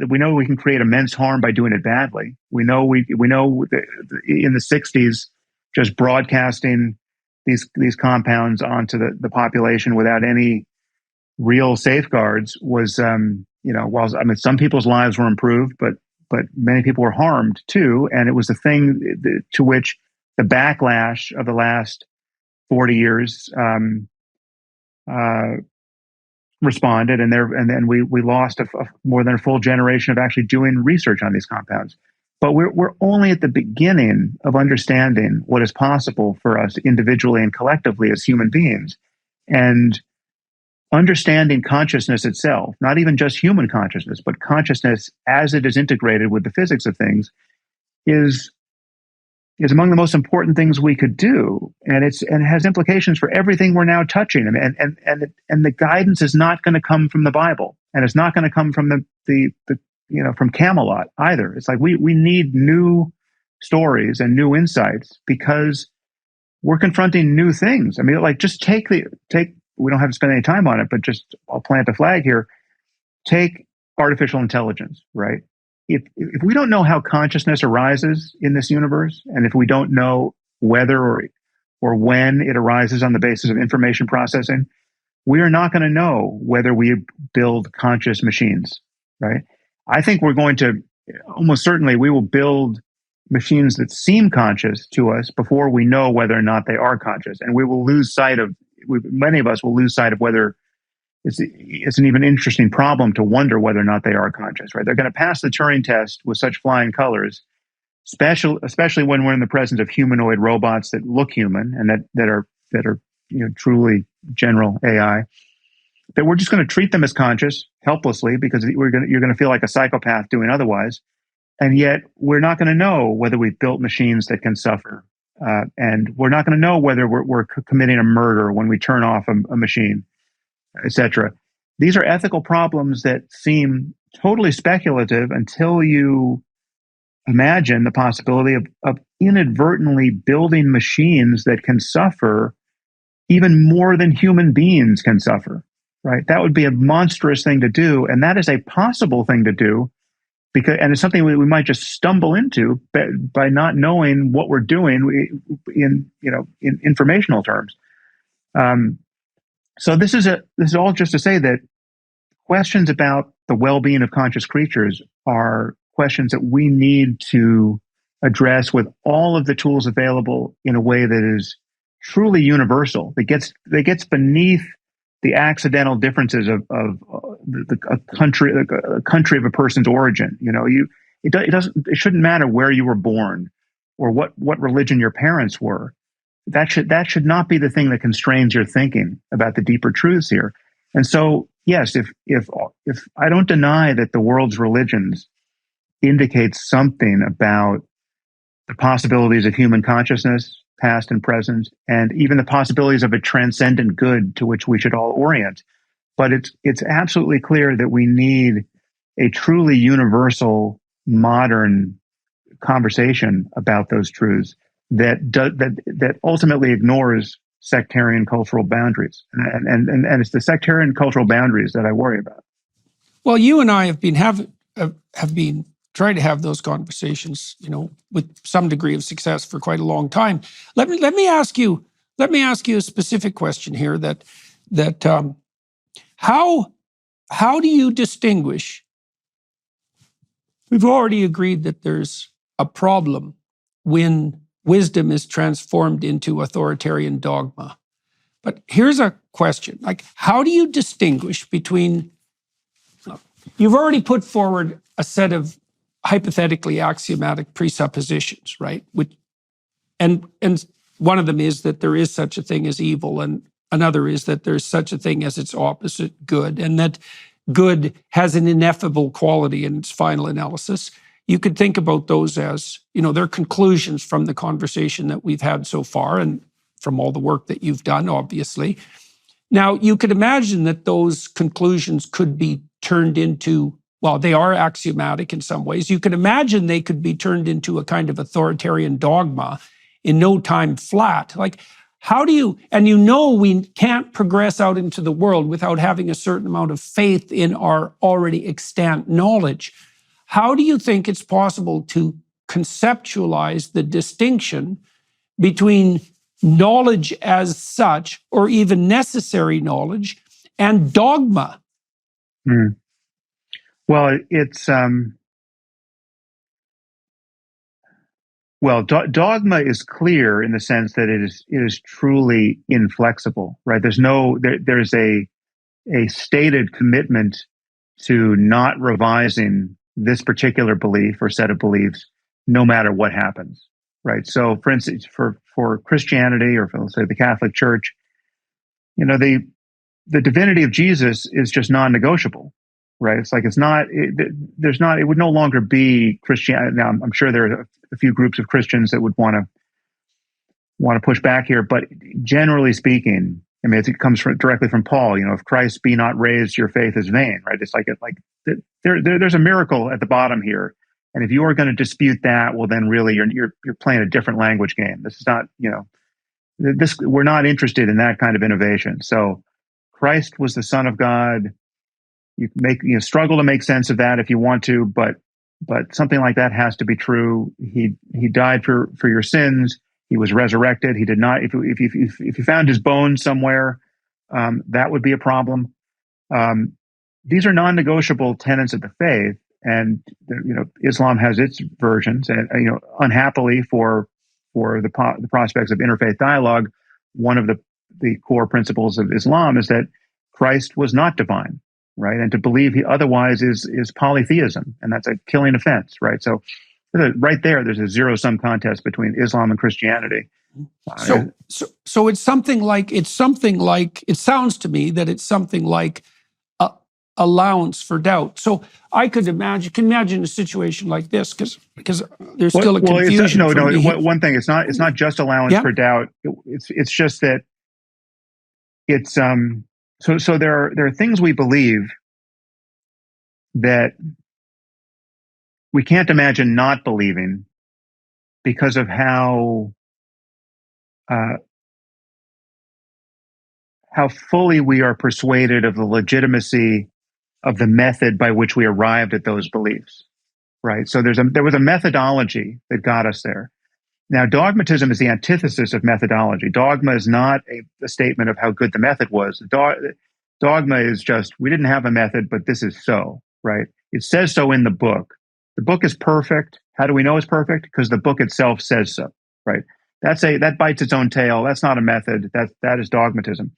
we know we can create immense harm by doing it badly. We know that in the 60s, just broadcasting these compounds onto the population without any real safeguards was, some people's lives were improved, but many people were harmed too. And it was the thing to which the backlash of the last 40 years responded, and then we lost more than a full generation of actually doing research on these compounds. But we're only at the beginning of understanding what is possible for us individually and collectively as human beings, and understanding consciousness itself, not even just human consciousness, but consciousness as it is integrated with the physics of things, is among the most important things we could do, and it has implications for everything we're now touching. And the guidance is not going to come from the Bible, and it's not going to come from from Camelot either. It's like we need new stories and new insights because we're confronting new things. I mean, like, just take. We don't have to spend any time on it, but just I'll plant a flag here. Take artificial intelligence, right? If we don't know how consciousness arises in this universe, and if we don't know whether or when it arises on the basis of information processing, we are not going to know whether we build conscious machines, right? I think we're going to, almost certainly, we will build machines that seem conscious to us before we know whether or not they are conscious. And we will lose sight of, many of us will lose sight of whether it's an even interesting problem to wonder whether or not they are conscious, right? They're going to pass the Turing test with such flying colors especially when we're in the presence of humanoid robots that look human and that are truly general AI, that we're just going to treat them as conscious helplessly because you're going to feel like a psychopath doing otherwise. And yet we're not going to know whether we've built machines that can suffer. And we're not going to know whether we're committing a murder when we turn off a machine, etc. These are ethical problems that seem totally speculative until you imagine the possibility of inadvertently building machines that can suffer even more than human beings can suffer, right? That would be a monstrous thing to do. And that is a possible thing to do and it's something we might just stumble into by not knowing what we're doing in informational terms. So this is all just to say that questions about the well-being of conscious creatures are questions that we need to address with all of the tools available in a way that is truly universal, that gets beneath the accidental differences of a country of a person's origin. It shouldn't matter where you were born or what religion your parents were. That should not be the thing that constrains your thinking about the deeper truths here. And so, yes, if I don't deny that the world's religions indicate something about the possibilities of human consciousness, past and present, and even the possibilities of a transcendent good to which we should all orient. But it's absolutely clear that we need a truly universal, modern conversation about those truths that ultimately ignores sectarian cultural boundaries. And it's the sectarian cultural boundaries that I worry about. Well, you and I have been trying to have those conversations, with some degree of success for quite a long time. Let me ask you a specific question here. How do you distinguish? We've already agreed that there's a problem when wisdom is transformed into authoritarian dogma. But here's a question: how do you distinguish between? You've already put forward a set of hypothetically axiomatic presuppositions, right? And one of them is that there is such a thing as evil, and another is that there's such a thing as its opposite, good, and that good has an ineffable quality in its final analysis. You could think about those as, they're conclusions from the conversation that we've had so far and from all the work that you've done, obviously. Now, you could imagine that those conclusions could be turned into, well, they are axiomatic in some ways. You could imagine they could be turned into a kind of authoritarian dogma in no time flat. How do you, and we can't progress out into the world without having a certain amount of faith in our already extant knowledge. How do you think it's possible to conceptualize the distinction between knowledge as such, or even necessary knowledge, and dogma? Well, it's dogma is clear in the sense that it is truly inflexible, right? There's a stated commitment to not revising this particular belief or set of beliefs, no matter what happens, right? So, for instance, for Christianity, or for, let's say, the Catholic Church, the divinity of Jesus is just non-negotiable, right? It's like it would no longer be Christianity. Now, I'm sure there are a few groups of Christians that would want to push back here, but generally speaking, I mean, it comes directly from Paul. If Christ be not raised, your faith is vain, right? It's there's a miracle at the bottom here, and if you are going to dispute that, well, then really you're playing a different language game. This is not, we're not interested in that kind of innovation. So, Christ was the Son of God. You struggle to make sense of that if you want to, but something like that has to be true. He died for your sins. He was resurrected. He did not. If you found his bones somewhere, that would be a problem. These are non-negotiable tenets of the faith, and Islam has its versions. And unhappily for the prospects of interfaith dialogue, one of the core principles of Islam is that Christ was not divine, right? And to believe he otherwise is polytheism, and that's a killing offense, right? So right there, there's a zero-sum contest between Islam and Christianity. So it's something like, it sounds to me that it's something like allowance for doubt. So I can imagine a situation like this, because there's still a confusion. One thing, it's not just allowance for doubt. It's just that it's so there are things we believe that we can't imagine not believing because of how fully we are persuaded of the legitimacy of the method by which we arrived at those beliefs, right? So there was a methodology that got us there. Now, dogmatism is the antithesis of methodology. Dogma is not a statement of how good the method was. Dogma is just, we didn't have a method, but this is so, right? It says so in the book. The book is perfect. How do we know it's perfect? Because the book itself says so, right? That bites its own tail. That's not a method. That is dogmatism.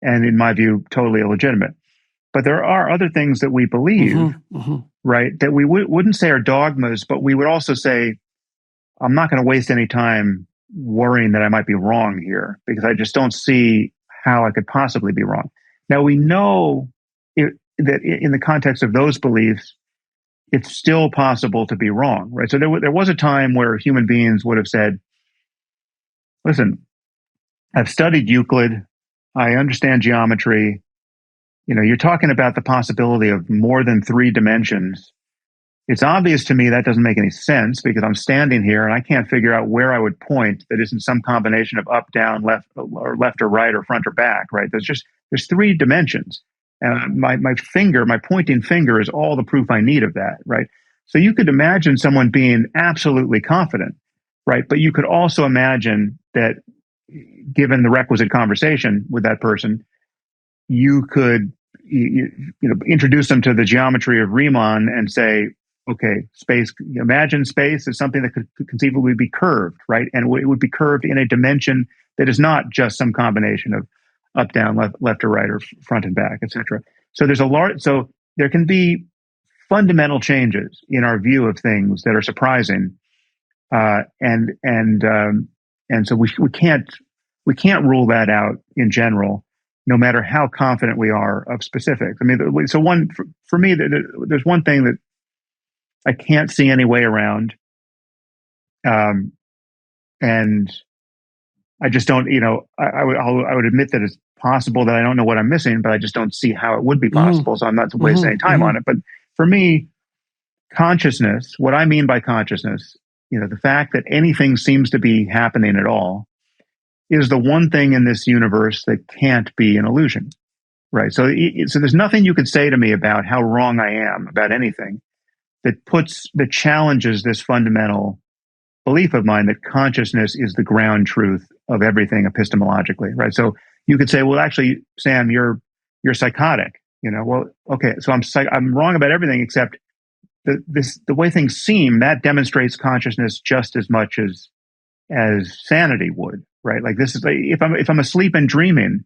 And in my view, totally illegitimate. But there are other things that we believe, right, that we wouldn't say are dogmas, but we would also say, I'm not going to waste any time worrying that I might be wrong here, because I just don't see how I could possibly be wrong. Now, we know that in the context of those beliefs, it's still possible to be wrong, right? So there was a time where human beings would have said, listen, I've studied Euclid, I understand geometry. You're talking about the possibility of more than 3 dimensions. It's obvious to me that doesn't make any sense, because I'm standing here and I can't figure out where I would point that isn't some combination of up, down, left or right or front or back, right? There's 3 dimensions. And my pointing finger is all the proof I need of that, right? So you could imagine someone being absolutely confident, right? But you could also imagine that, given the requisite conversation with that person, you could introduce them to the geometry of Riemann and say, okay, imagine space is something that could conceivably be curved, right? And it would be curved in a dimension that is not just some combination of up, down, left or right, or front and back, etc. So so there can be fundamental changes in our view of things that are surprising, and so we can't rule that out in general, no matter how confident we are of specifics. I mean, so for me, there's one thing that I can't see any way around, and I just don't. I would admit that it's possible that I don't know what I'm missing, but I just don't see how it would be possible. So I'm not wasting any time on it. But for me, consciousness, what I mean by consciousness, the fact that anything seems to be happening at all, is the one thing in this universe that can't be an illusion, right? So there's nothing you could say to me about how wrong I am about anything that challenges this fundamental belief of mine that consciousness is the ground truth of everything epistemologically, right? So you could say, well, actually, Sam, you're psychotic. Well, okay, so I'm wrong about everything except the way things seem. That demonstrates consciousness just as much as sanity would, right? Like this is if I'm asleep and dreaming,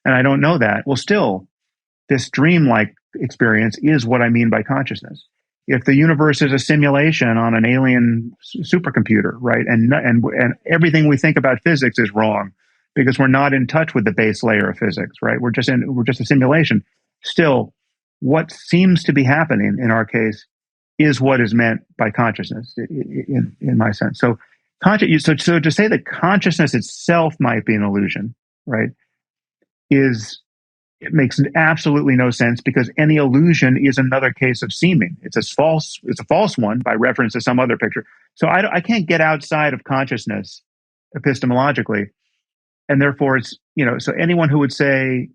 and I don't know that, well, still, this dream-like experience is what I mean by consciousness. If the universe is a simulation on an alien supercomputer, right, and everything we think about physics is wrong because we're not in touch with the base layer of physics, right? We're just a simulation. Still, what seems to be happening in our case is what is meant by consciousness, in my sense. So to say that consciousness itself might be an illusion, right, it makes absolutely no sense, because any illusion is another case of seeming. It's a false one by reference to some other picture. So I can't get outside of consciousness epistemologically, and therefore it's so anyone who would say,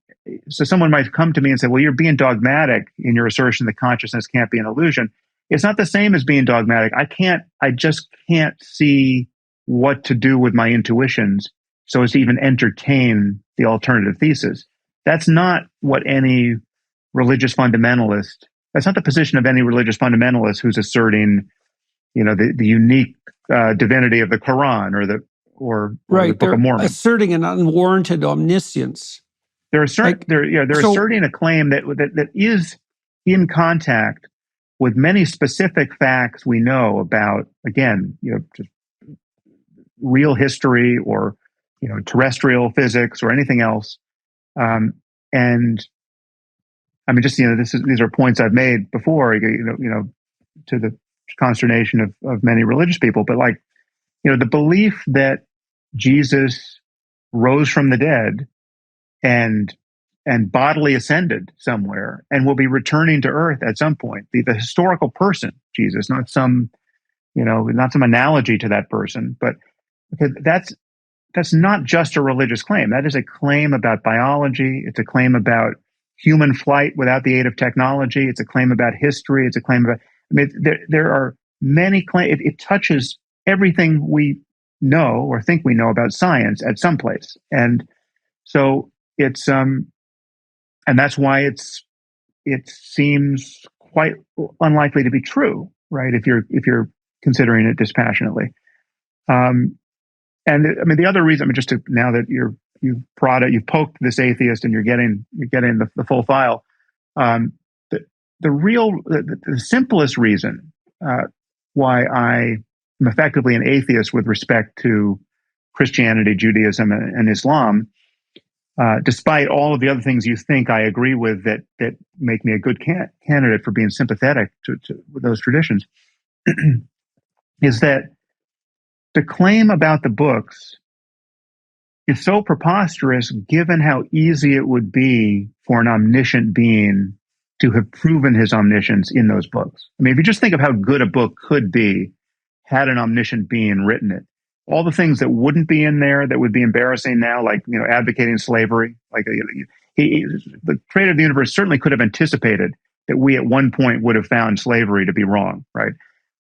so someone might come to me and say, well, you're being dogmatic in your assertion that consciousness can't be an illusion. It's not the same as being dogmatic. I just can't see what to do with my intuitions so as to even entertain the alternative thesis. That's not what any religious fundamentalist, that's not the position of any religious fundamentalist who's asserting, the unique divinity of the Quran or the Book of Mormon. Asserting an unwarranted omniscience. They're asserting a claim that is in contact with many specific facts we know about, again, just real history or, terrestrial physics or anything else. And I mean, just, these are points I've made before, to the consternation of many religious people, but like, the belief that Jesus rose from the dead and bodily ascended somewhere and will be returning to earth at some point. The historical person, Jesus, not some analogy to that person, but that's not just a religious claim. That is a claim about biology. It's a claim about human flight without the aid of technology. It's a claim about history. It's a claim about, there are many claims. It touches everything we know or think we know about science at some place. And so it's, and that's why it seems quite unlikely to be true, right? If you're considering it dispassionately. And I mean, the other reason, just to, now that you've poked this atheist and you're getting the full file. The simplest reason why I am effectively an atheist with respect to Christianity, Judaism, and Islam, despite all of the other things you think I agree with that make me a good candidate for being sympathetic to those traditions, is that the claim about the books is so preposterous given how easy it would be for an omniscient being to have proven his omniscience in those books. I mean, if you just think of how good a book could be had an omniscient being written it, all the things that wouldn't be in there that would be embarrassing now, like, advocating slavery, like the creator of the universe certainly could have anticipated that we at one point would have found slavery to be wrong, right?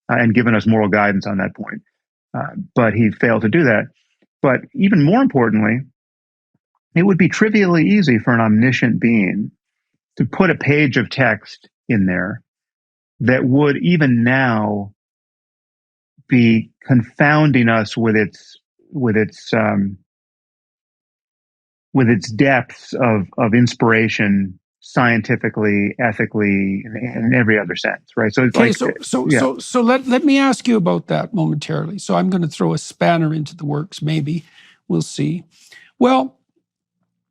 And given us moral guidance on that point. But he failed to do that. But even more importantly, it would be trivially easy for an omniscient being to put a page of text in there that would even now be confounding us with its depths of inspiration, scientifically, ethically, in every other sense, right? So it's okay, so let me ask you about that momentarily. So I'm going to throw a spanner into the works. Maybe we'll see. Well,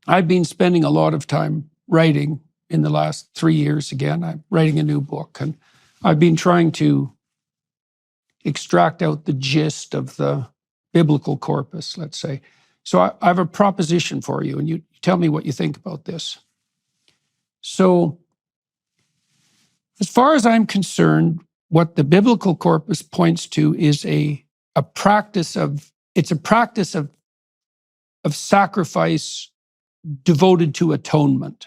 I've been spending a lot of time writing in the last 3 years. Again, I'm writing a new book, and I've been trying to extract out the gist of the biblical corpus, let's say. So I have a proposition for you, and you tell me what you think about this. So, as far as I'm concerned, what the biblical corpus points to is a practice of sacrifice devoted to atonement.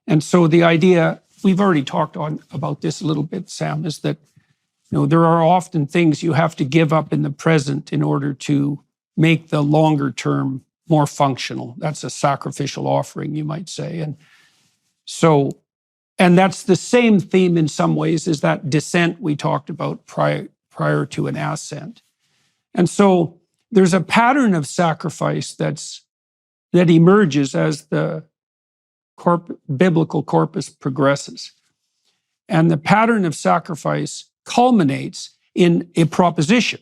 And so the idea, we've already talked about this a little bit, Sam, is that there are often things you have to give up in the present in order to make the longer term more functional. That's a sacrificial offering, you might say. And that's the same theme in some ways as that descent we talked about prior to an ascent. And so there's a pattern of sacrifice that emerges as the biblical corpus progresses. And the pattern of sacrifice culminates in a proposition.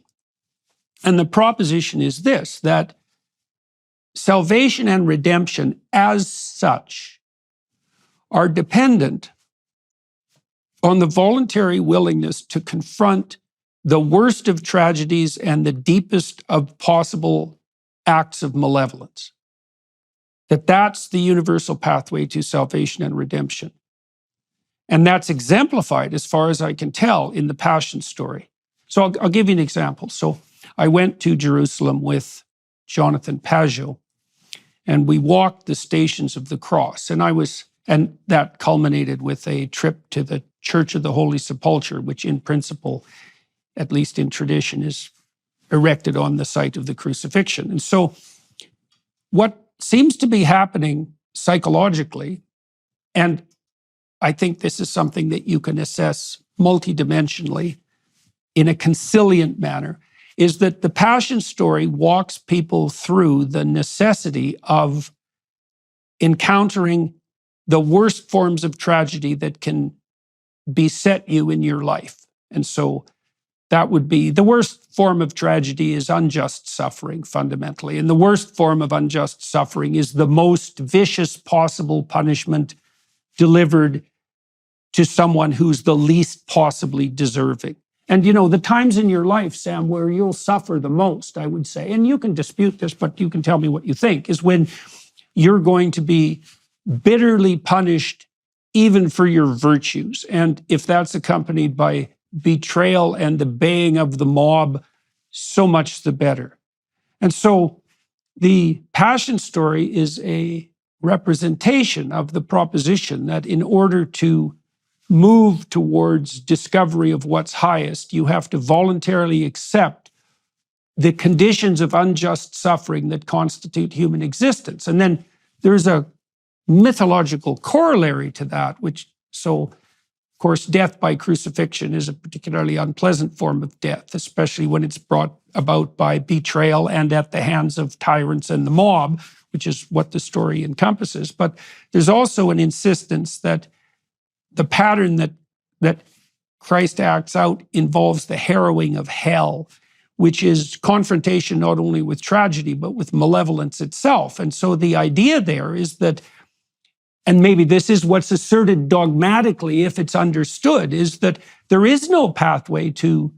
And the proposition is this, that salvation and redemption as such are dependent on the voluntary willingness to confront the worst of tragedies and the deepest of possible acts of malevolence. That's the universal pathway to salvation and redemption. And that's exemplified, as far as I can tell, in the Passion story. So I'll give you an example. So I went to Jerusalem with Jonathan Pajot, and we walked the Stations of the Cross. And that culminated with a trip to the Church of the Holy Sepulchre, which in principle, at least in tradition, is erected on the site of the crucifixion. And so what seems to be happening psychologically, and I think this is something that you can assess multidimensionally in a conciliant manner, is that the Passion story walks people through the necessity of encountering the worst forms of tragedy that can beset you in your life. And so that would be the worst form of tragedy is unjust suffering, fundamentally. And the worst form of unjust suffering is the most vicious possible punishment delivered to someone who's the least possibly deserving. And the times in your life, Sam, where you'll suffer the most, I would say, and you can dispute this, but you can tell me what you think, is when you're going to be bitterly punished even for your virtues. And if that's accompanied by betrayal and the baying of the mob, so much the better. And so the Passion story is a representation of the proposition that in order to move towards discovery of what's highest, you have to voluntarily accept the conditions of unjust suffering that constitute human existence. And then there's a mythological corollary to that, of course, death by crucifixion is a particularly unpleasant form of death, especially when it's brought about by betrayal and at the hands of tyrants and the mob, which is what the story encompasses. But there's also an insistence that the pattern that Christ acts out involves the harrowing of hell, which is confrontation not only with tragedy, but with malevolence itself. And so the idea there is that, and maybe this is what's asserted dogmatically if it's understood, is that there is no pathway to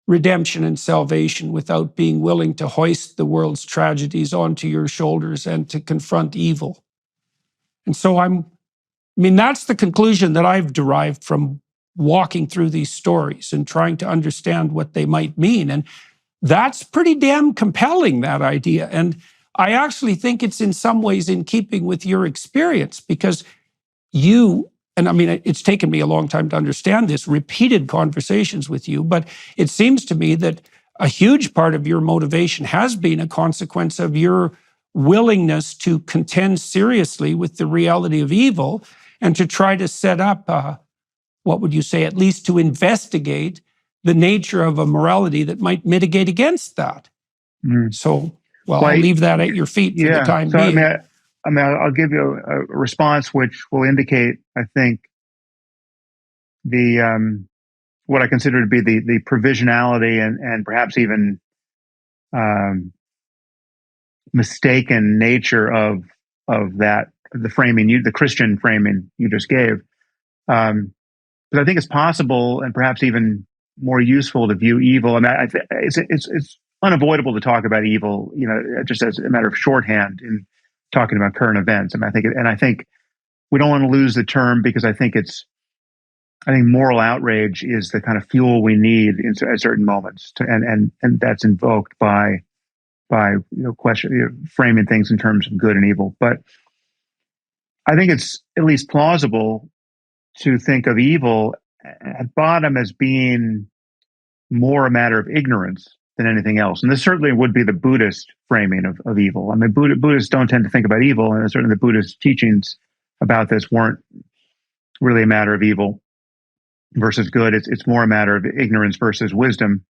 redemption and salvation without being willing to hoist the world's tragedies onto your shoulders and to confront evil. And so that's the conclusion that I've derived from walking through these stories and trying to understand what they might mean. And that's pretty damn compelling, that idea. And I actually think it's in some ways in keeping with your experience, because it's taken me a long time to understand this, repeated conversations with you, but it seems to me that a huge part of your motivation has been a consequence of your willingness to contend seriously with the reality of evil and to try to set up, what would you say, at least to investigate the nature of a morality that might mitigate against that. So, I'll leave that at your feet for the time being. I'll give you a response which will indicate, I think, the what I consider to be the provisionality and perhaps even mistaken nature of that, the framing, the Christian framing you just gave. But I think it's possible and perhaps even more useful to view evil. It's unavoidable to talk about evil, just as a matter of shorthand in talking about current events. I think we don't want to lose the term, because I think moral outrage is the kind of fuel we need at certain moments, and that's invoked by framing things in terms of good and evil. But I think it's at least plausible to think of evil at bottom as being more a matter of ignorance than anything else. And this certainly would be the Buddhist framing of evil. Buddhists don't tend to think about evil, and certainly the Buddhist teachings about this weren't really a matter of evil versus good. It's more a matter of ignorance versus wisdom.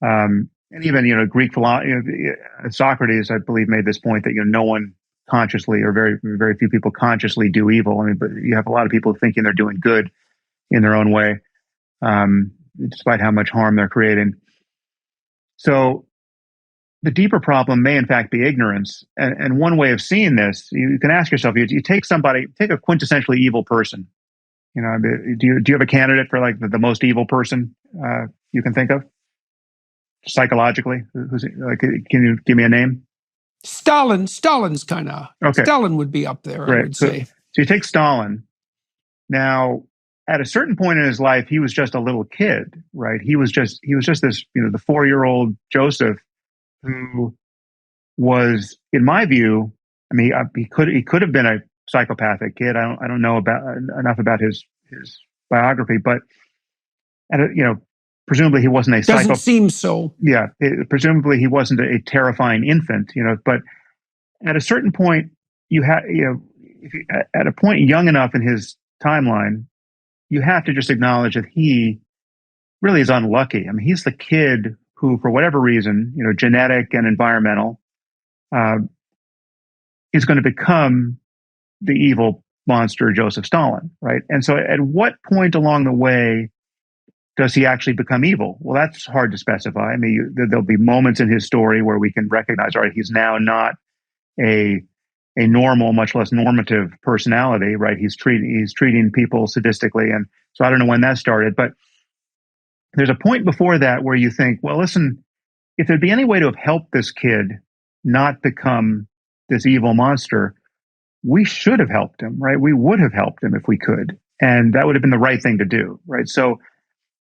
And even, Greek philosophy, Socrates, I believe, made this point that, no one consciously, or very, very few people consciously do evil. But you have a lot of people thinking they're doing good in their own way, despite how much harm they're creating. So the deeper problem may in fact be ignorance. And one way of seeing this, you can ask yourself, you take a quintessentially evil person. Do you have a candidate for like the most evil person you can think of? Psychologically, can you give me a name? Stalin's kind of okay. Stalin would be up there, right. I would say. So you take Stalin. Now, at a certain point in his life, he was just a little kid, right? He was just this, the 4-year-old Joseph, who was, in my view, he could have been a psychopathic kid. I don't know enough about his biography, but presumably he wasn't a doesn't seem so. Yeah, presumably he wasn't a terrifying infant, But at a certain point, at a point young enough in his timeline, you have to just acknowledge that he really is unlucky. He's the kid who, for whatever reason, genetic and environmental, is going to become the evil monster Joseph Stalin, right? And so at what point along the way does he actually become evil? Well, that's hard to specify. I mean, there'll be moments in his story where we can recognize, all right, he's now not a normal, much less normative personality, right? He's treating people sadistically. And so I don't know when that started, but there's a point before that where you think, well, listen, if there'd be any way to have helped this kid not become this evil monster, we should have helped him, right? We would have helped him if we could. And that would have been the right thing to do, right? So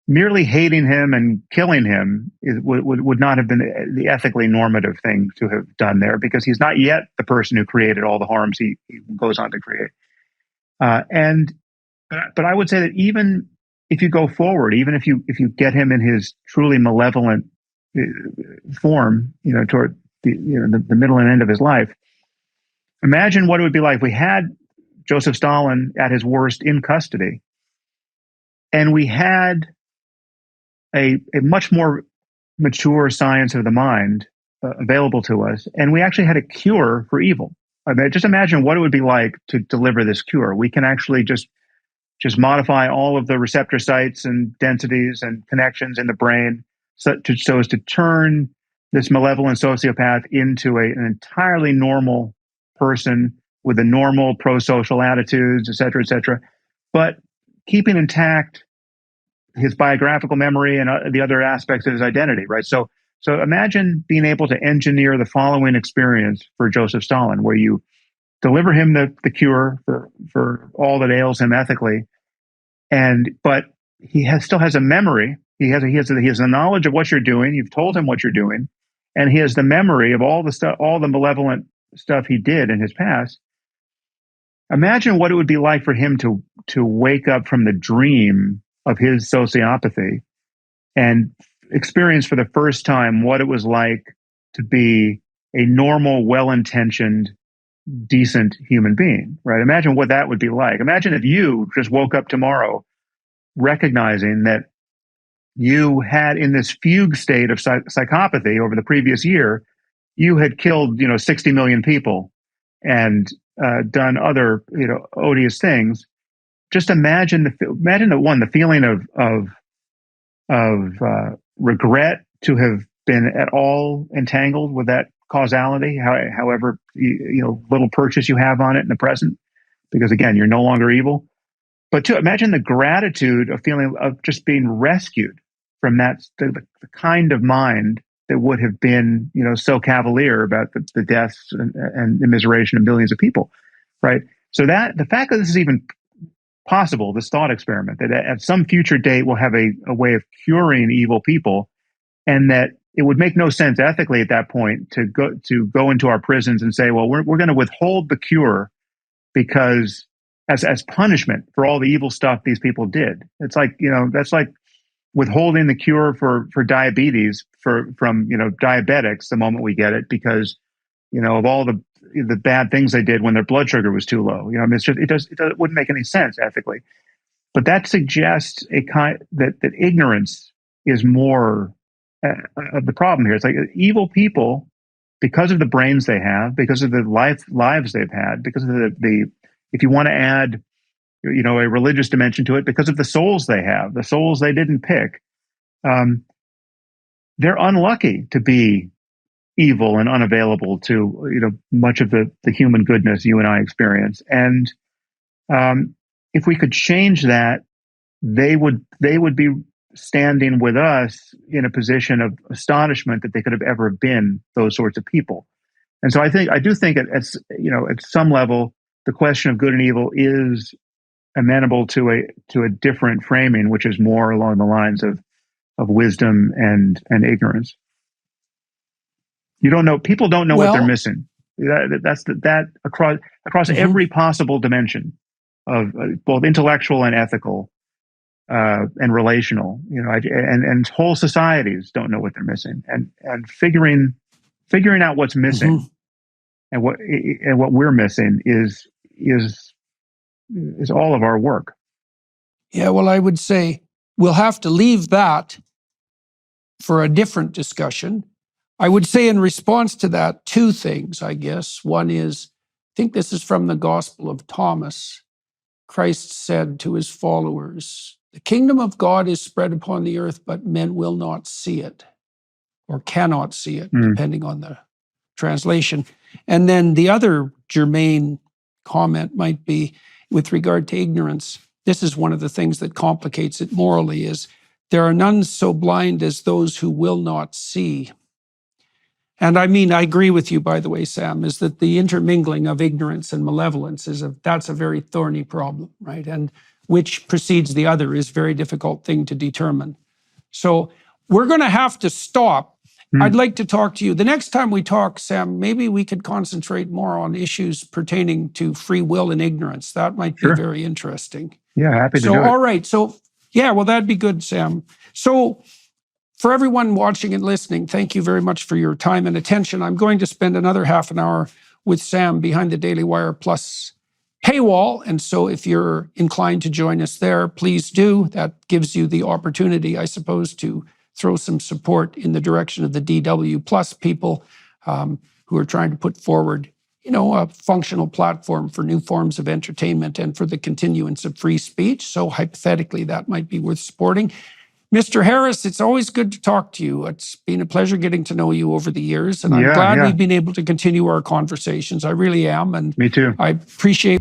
merely hating him and killing him would not have been the ethically normative thing to have done there, because he's not yet the person who created all the harms he goes on to create. But I would say that even if you go forward, even if you get him in his truly malevolent form, toward the middle and end of his life, imagine what it would be like if we had Joseph Stalin at his worst in custody, and we had a much more mature science of the mind available to us, and we actually had a cure for evil. I mean, just imagine what it would be like to deliver this cure. We can actually just modify all of the receptor sites and densities and connections in the brain so as to turn this malevolent sociopath into an entirely normal person with a normal pro-social attitudes, et cetera, but keeping intact his biographical memory and the other aspects of his identity, right? So imagine being able to engineer the following experience for Joseph Stalin, where you deliver him the cure for all that ails him ethically, but he still has a memory. He has the knowledge of what you're doing. You've told him what you're doing, and he has the memory of all the stuff, all the malevolent stuff he did in his past. Imagine what it would be like for him to wake up from the dream of his sociopathy and experience for the first time what it was like to be a normal, well-intentioned, decent human being, right? Imagine what that would be like. Imagine if you just woke up tomorrow recognizing that you had, in this fugue state of psychopathy over the previous year, you had killed, 60 million people and done other, odious things. Just imagine the feeling of regret to have been at all entangled with that causality, however little purchase you have on it in the present, because again, you're no longer evil. But to imagine the gratitude of feeling of just being rescued from that the kind of mind that would have been so cavalier about the deaths and immiseration of millions of people, right? So that the fact that this is even possible, this thought experiment, that at some future date we'll have a way of curing evil people, and that it would make no sense ethically at that point to go into our prisons and say, well, we're going to withhold the cure because as punishment for all the evil stuff these people did. It's like, that's like withholding the cure for diabetes from diabetics the moment we get it, because of all the bad things they did when their blood sugar was too low. It wouldn't make any sense ethically. But that suggests that ignorance is more of the problem here. It's like evil people, because of the brains they have, because of the lives they've had, because of the if you want to add a religious dimension to it, because of the souls they have, the souls they didn't pick, they're unlucky to be evil and unavailable to much of the human goodness you and I experience. And if we could change that, they would be standing with us in a position of astonishment that they could have ever been those sorts of people. And so I do think at some level the question of good and evil is amenable to a different framing, which is more along the lines of wisdom and ignorance. People don't know what they're missing. That's across every possible dimension of both intellectual and ethical and relational. And whole societies don't know what they're missing, and figuring out what's missing and what we're missing is all of our work. Yeah, well, I would say we'll have to leave that for a different discussion. I would say in response to that, two things, I guess. One is, I think this is from the Gospel of Thomas. Christ said to his followers, the kingdom of God is spread upon the earth, but men will not see it or cannot see it, depending on the translation. And then the other germane comment might be with regard to ignorance. This is one of the things that complicates it morally, is there are none so blind as those who will not see. And I mean, I agree with you, by the way, Sam, is that the intermingling of ignorance and malevolence that's a very thorny problem, right? And which precedes the other is a very difficult thing to determine. So we're going to have to stop. I'd like to talk to you. The next time we talk, Sam, maybe we could concentrate more on issues pertaining to free will and ignorance. That might be very interesting. Yeah, happy to do it. All right. So, yeah, well, that'd be good, Sam. So for everyone watching and listening, thank you very much for your time and attention. I'm going to spend another half an hour with Sam behind the Daily Wire Plus paywall. And so if you're inclined to join us there, please do. That gives you the opportunity, I suppose, to throw some support in the direction of the DW Plus people who are trying to put forward, a functional platform for new forms of entertainment and for the continuance of free speech. So hypothetically, that might be worth supporting. Mr. Harris, it's always good to talk to you. It's been a pleasure getting to know you over the years, and I'm glad we've been able to continue our conversations. I really am. And me too. I appreciate